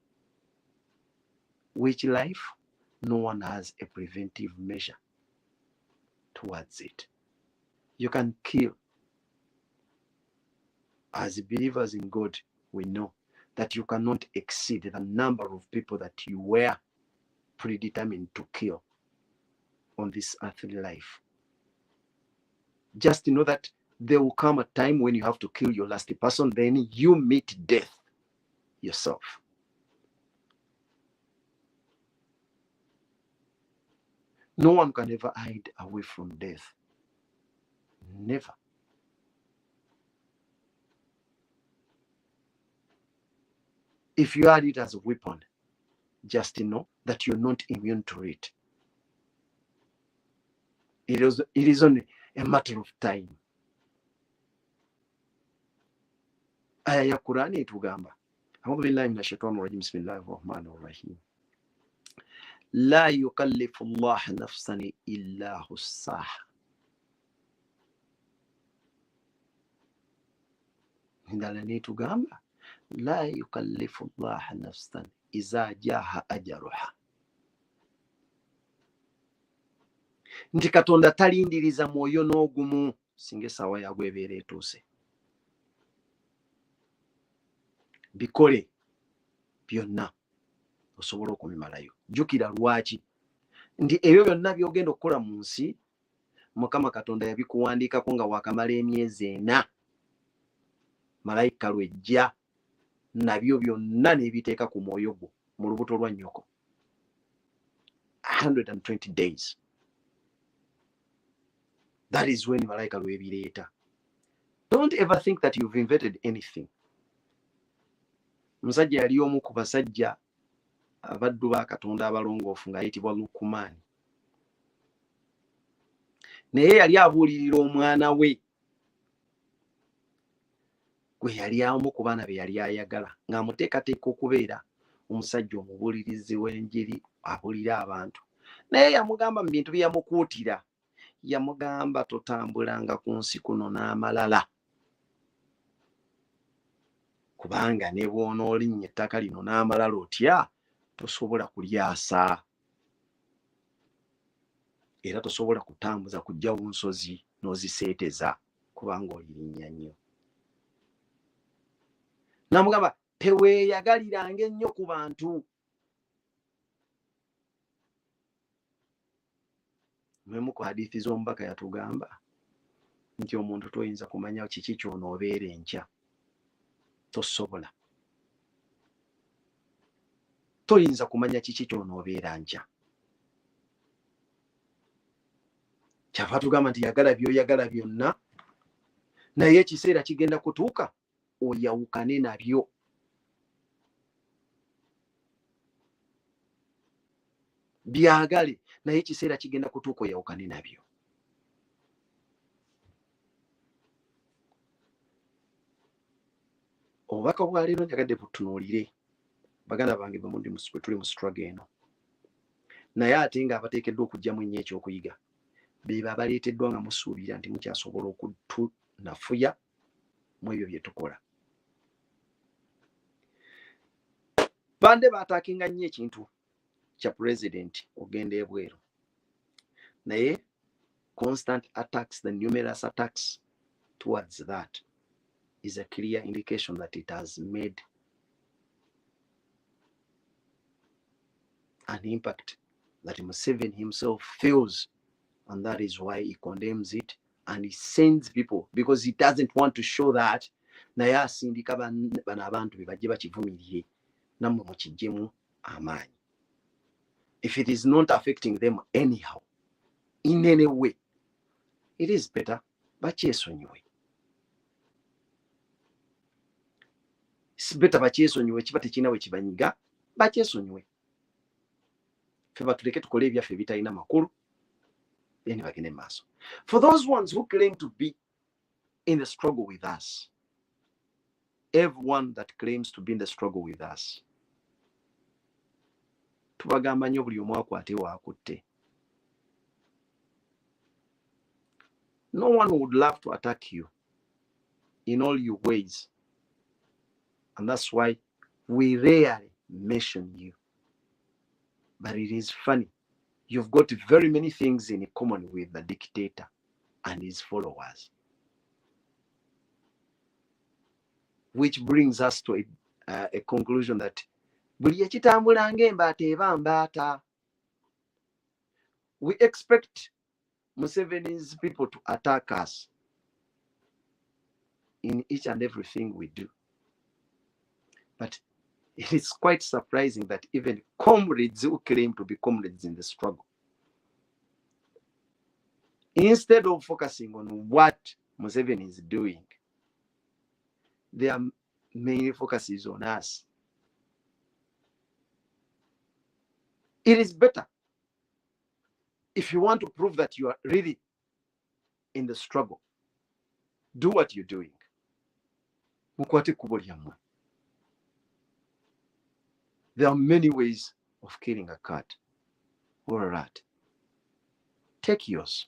Which life? No one has a preventive measure towards it. You can kill. As believers in God, we know that you cannot exceed the number of people that you were predetermined to kill on this earthly life. Just know that there will come a time when you have to kill your last person, then you meet death yourself. No one can ever hide away from death. Never. If you had it as a weapon, just know that you're not immune to it. It is only a matter of time. Aya ya Qur'ani etugamba, a'udhu billahi minash shaitani rajim, bismillahir rahmanir rahim, la yukallifu Allah nafsan illa wus'aha. Ndala netugamba la yukallifu Allah nafsan iza jaha ajaluha, nti Katonda talindiriza mwoyo n'ogumu singa essaawa yagwe ebeera etuuse. Bikole byonna osobola okubimalayo. Jjukira lwaki nti ebyo byonna byogenda okukola mu nsi, Mukama Katonda yabikuwandiikako nga wakamala emyezi 4. Malayika lwejja nabyo byonna n'ebiteeka ku mwoyo gwo mu lubuto lwa nnyoko. 120 days. That is when malayika lwebireeta. Don't ever think that you've invented anything. Musajja yali omu ku basajja abaddu ba Katonda abalongoofu ng'ayitibwa Lukumaani. Naye yali abuulirira omwana we gwe yali amu ku baana be yali ayagala, ng'amuteekateeka okubeera omusajja omubuulirizi w'enjiri abuulira abantu. Naye yamugamba mu bintu bye yamukuutira, yamugamba totambulanga ku nsi kuno n'amalala, kubanga ne bw'onoolinnya ettaka lino n'amalala otya tosobola kulyasa, era tosobola kutambuza kujjawo nsozi n'oziseeteza kubanga olirinnya nnyo. Namugamba teweeyagaliranga ennyo ku bantu. Mwemu ku hadithi z'omubaka yatugamba nti omuntu toyinza kumanya kiki ky'onoobeera enkya. Tosobola. Toyinza kumanya kiki ky'onoobeera nkya. Kyava tugamba nti yagala by'oyagala byonna, naye ekiseera kigenda kutuuka oyawukane nabyo. Byagale naye ekiseera kigenda kutuuka oyawukane nabyo. Obubaka bwa leero njagadde butunuulire baganda bange bwe tuli mu struggle eno, naye ate nga abateekeddwa okugyamu ennyo ekyokuyiga beba abaleeteddwa nga musuubira nti mukyasobola okutunafuya mu ebyo bye tukola. Bande baataakinga nnyo ekintu kya president ogenda ebweru, naye constant attacks, the numerous attacks towards that is a clear indication that it has made an impact that Museveni himself feels, and that is why he condemns it and he sends people, because he doesn't want to show that naye asindika bano abantu be bajje bakivumirire nammwe mukijjemu amaanyi. If it is not affecting them anyhow in any way, it is better bakyesonyiwe. It's better bakyesonyiwe, kiba tekirina we kibanyiga, bakyesonyiwe. Ffe batuleke tukole ebyaffe ebitalina makulu, then bagende maaso. For those ones who claim to be in the struggle with us, everyone that claims to be in the struggle with us, tubagamba nnyo buli omu akwate waakutte. No one would love to attack you in all your ways, and that's why we rarely mention you. But it is funny, you've got very many things in common with the dictator and his followers, which brings us to a conclusion that buli ekitambula ng'embaata eba mbaata. We expect Museveni's people to attack us in each and everything we do. But it is quite surprising that even comrades who claim to be comrades in the struggle, instead of focusing on what Museveni is doing, their main focus is on us. It is better if you want to prove that you are really in the struggle, do what you're doing. Mukwate kubo lyammwe. There are many ways of killing a cat or a rat. Take yours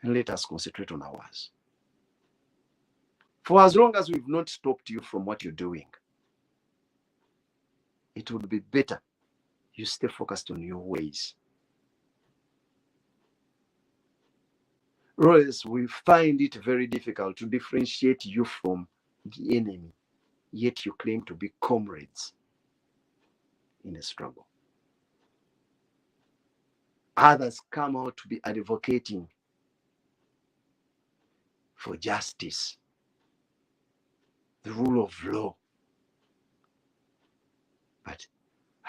and let us concentrate on ours. For as long as we've not stopped you from what you're doing, it would be better you stay focused on your ways. Or else we find it very difficult to differentiate you from the enemy, yet you claim to be comrades in a struggle. Others come out to be advocating for justice, the rule of law. But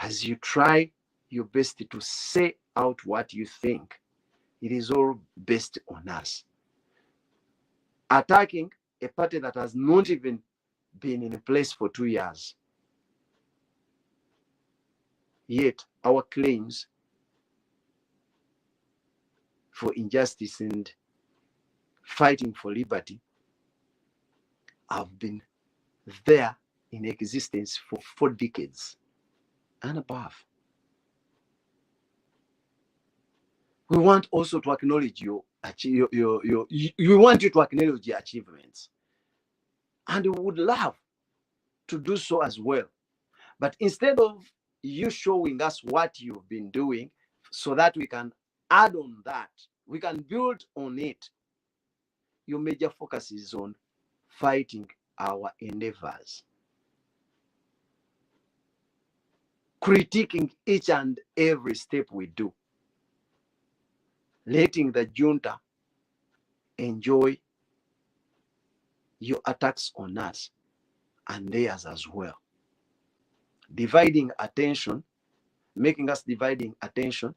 as you try your best to say out what you think, it is all based on us. Attacking a party that has not even been in place for 2 years. Yet our claims for injustice and fighting for liberty have been there in existence for 4 decades and above. We want also to acknowledge we want you to acknowledge your achievements. And we would love to do so as well. But instead of you showing us what you've been doing so that we can add on that, we can build on it, your major focus is on fighting our endeavors, critiquing each and every step we do, letting the junta enjoy your attacks on us and theirs as well. Dividing attention, making us dividing attention,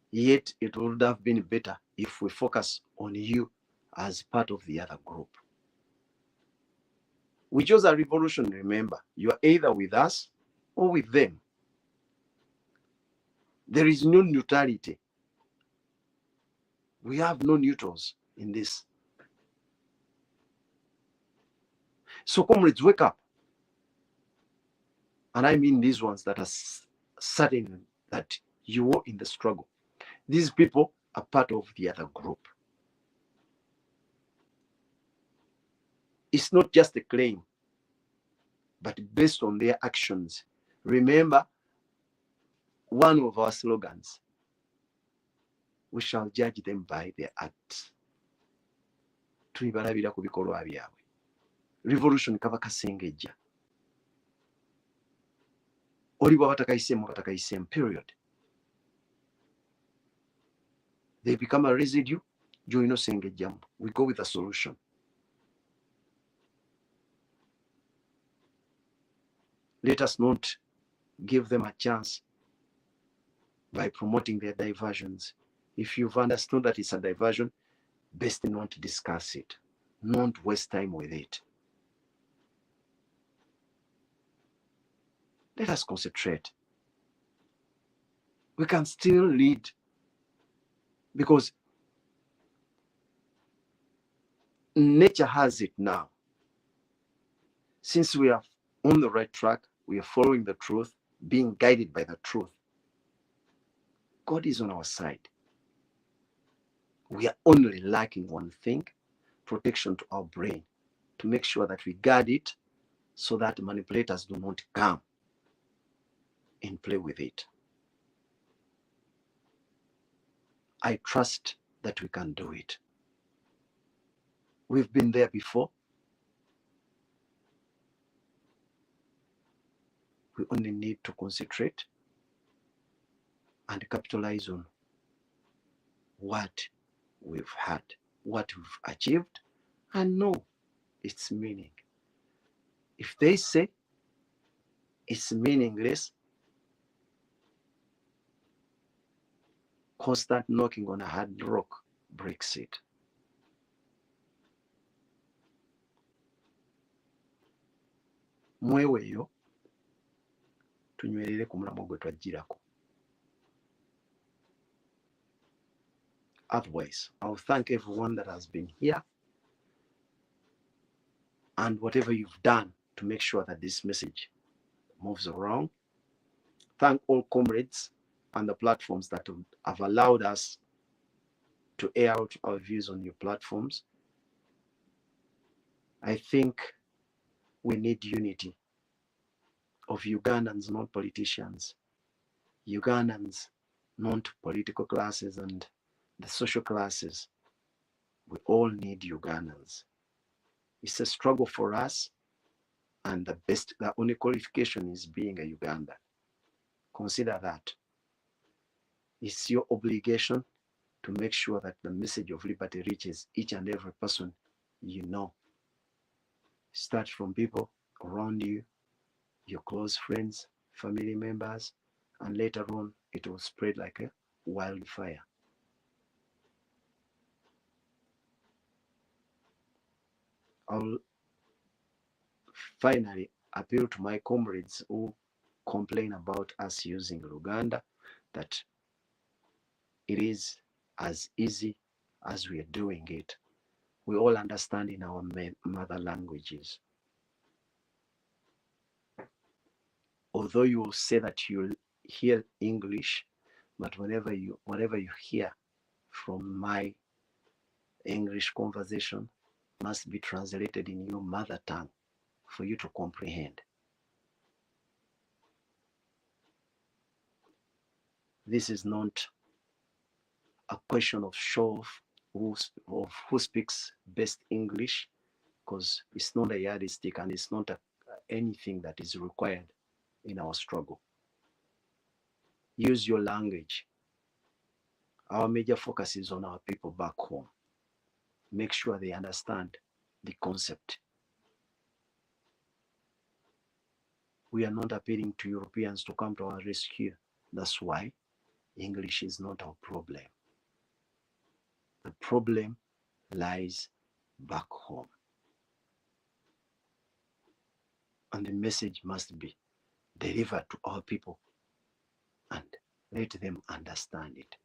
yet it would have been better if we focus on you as part of the other group. We chose a revolution, remember. You are either with us or with them. There is no neutrality. We have no neutrals in this. So comrades, wake up. And I mean these ones that are certain that you were in the struggle. These people are part of the other group. It's not just a claim, but based on their actions. Remember one of our slogans: we shall judge them by their acts. Tulibalabira ku bikolwa byabwe. Revolution kaba kasengejja. Oli bw'aba takayisemu, period. They become a residue. Join us sengejjamu. We go with a solution. Let us not give them a chance by promoting their diversions. If you've understood that it's a diversion, best not to discuss it. Not waste time with it. Let us concentrate. We can still lead, because nature has it now. Since we are on the right track, we are following the truth, being guided by the truth, God is on our side. We are only lacking one thing: protection to our brain, to make sure that we guard it so that manipulators do not come and play with it. I trust that we can do it. We've been there before. We only need to concentrate and capitalize on what we've had, what we've achieved, and know its meaning. If they say it's meaningless, constant knocking on a hard rock breaks it. Mweweyo tunywerere ku mulamwa gwe twajjirako. Otherwise, I'll thank everyone that has been here and whatever you've done to make sure that this message moves around. Thank all comrades and the platforms that have allowed us to air out our views on your platforms. I think we need unity of Ugandans, not politicians. Ugandans, not political classes and the social classes. We all need Ugandans. It's a struggle for us, and the only qualification is being a Ugandan. Consider that. It's your obligation to make sure that the message of liberty reaches each and every person you know. Start from people around you, your close friends, family members, and later on it will spread like a wildfire. I'll finally appeal to my comrades who complain about us using Luganda that it is as easy as we are doing it. We all understand in our mother languages. Although you will say that you'll hear English, but whatever you hear from my English conversation must be translated in your mother tongue for you to comprehend. This is not a question of show of who speaks best English, because it's not a yardstick and it's not anything that is required in our struggle. Use your language. Our major focus is on our people back home. Make sure they understand the concept. We are not appealing to Europeans to come to our rescue. That's why English is not our problem. The problem lies back home. And the message must be delivered to our people and let them understand it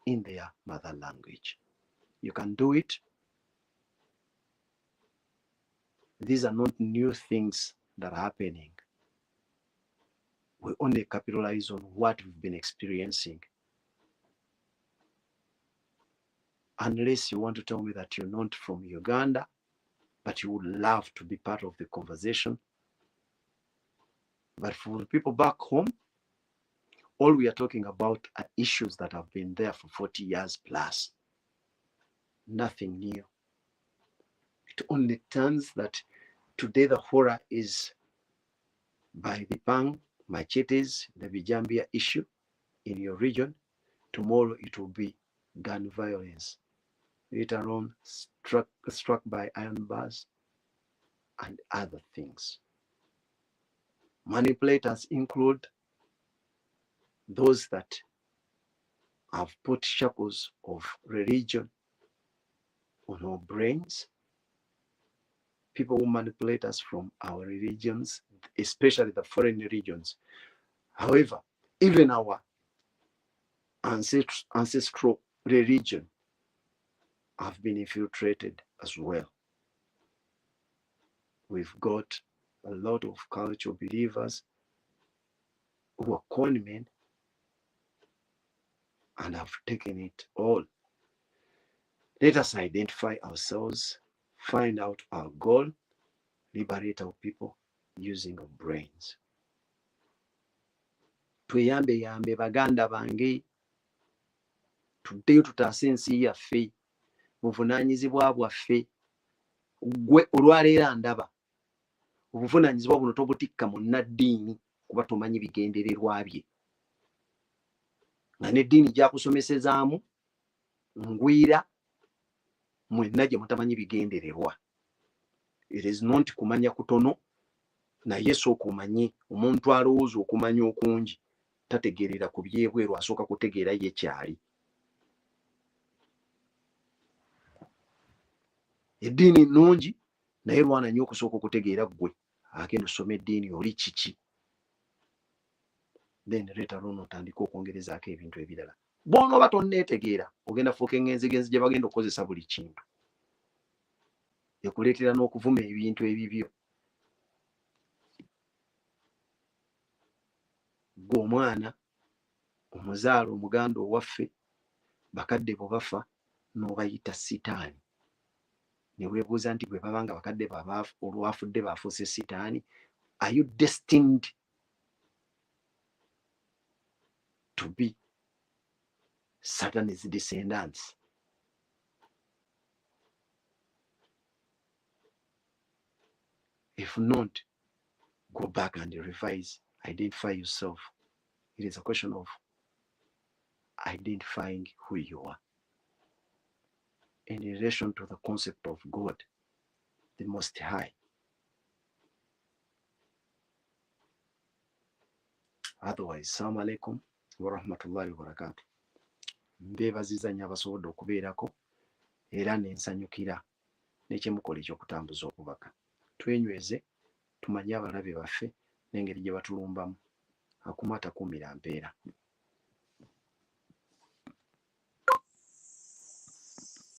in their mother language. You can do it. These are not new things that are happening. We only capitalize on what we've been experiencing. Unless you want to tell me that you're not from Uganda, but you would love to be part of the conversation. But for the people back home, all we are talking about are issues that have been there for 40 years plus. Nothing new. It only turns that today the horror is by the Pang, machetes, the Vijambia issue in your region. Tomorrow it will be gun violence. Later on, struck by iron bars and other things. Manipulators include those that have put shackles of religion on our brains, people who manipulate us from our religions, especially the foreign religions. However, even our ancestral religion have been infiltrated as well. We've got a lot of cultural believers who are con men and have taken it all. Let us identify ourselves, find out our goal, liberate our people using our brains. Tweyambe baganda bange, tuddeyo tutaase ensi yaffe, buvunaanyizibwa bwaffe. Gwe olwaleero ndaba obuvunaanyizibwa buno tobutikka munnaddiini kuba tomanyi bigendererwa bye. Nga n'eddiini gyakusomesezaamu ngwira mwenna gye mutamanyi bigendererwa. It is not kumanya kutono, naye sooka omanye. Omuntu alowooza okumanya okungi tategeerera ku byebweru, asooka kutegeera ye kyali. Eddiini nnungi naye lwana nnyo okusooka okutegeera ggwe agenda osoma eddiini oli kiki. Then later on otandika okwongerezaako ebintu ebirala. bw'onooba tonneetegeera ogenda fuuka engenzigenzi gye bagenda okukozesa buli kintu, ekuleetera n'okuvuma ebintu ebibyo. Gwe omwana omuzaalo omuganda owaffe bakadde bwe bafa n'obayita sitaani, ne weebuuza nti bwe baba nga bakadde olwafudde baafuuse sitaani, are you destined to be Satan's descendants? If not, go back and revise, identify yourself. It is a question of identifying who you are in relation to the concept of God, the Most High. Otherwise, assalamu alaikum wa rahmatullahi wa barakatuh. Mbeebaziza nnyo abasobodde okubeerako era n'ensanyukira n'ekyemukola ekyokutambuza obubaka. Twenyweze tumanye abalabe baffe n'engeri gye batulumbamu. Akuma takuumira mpeera.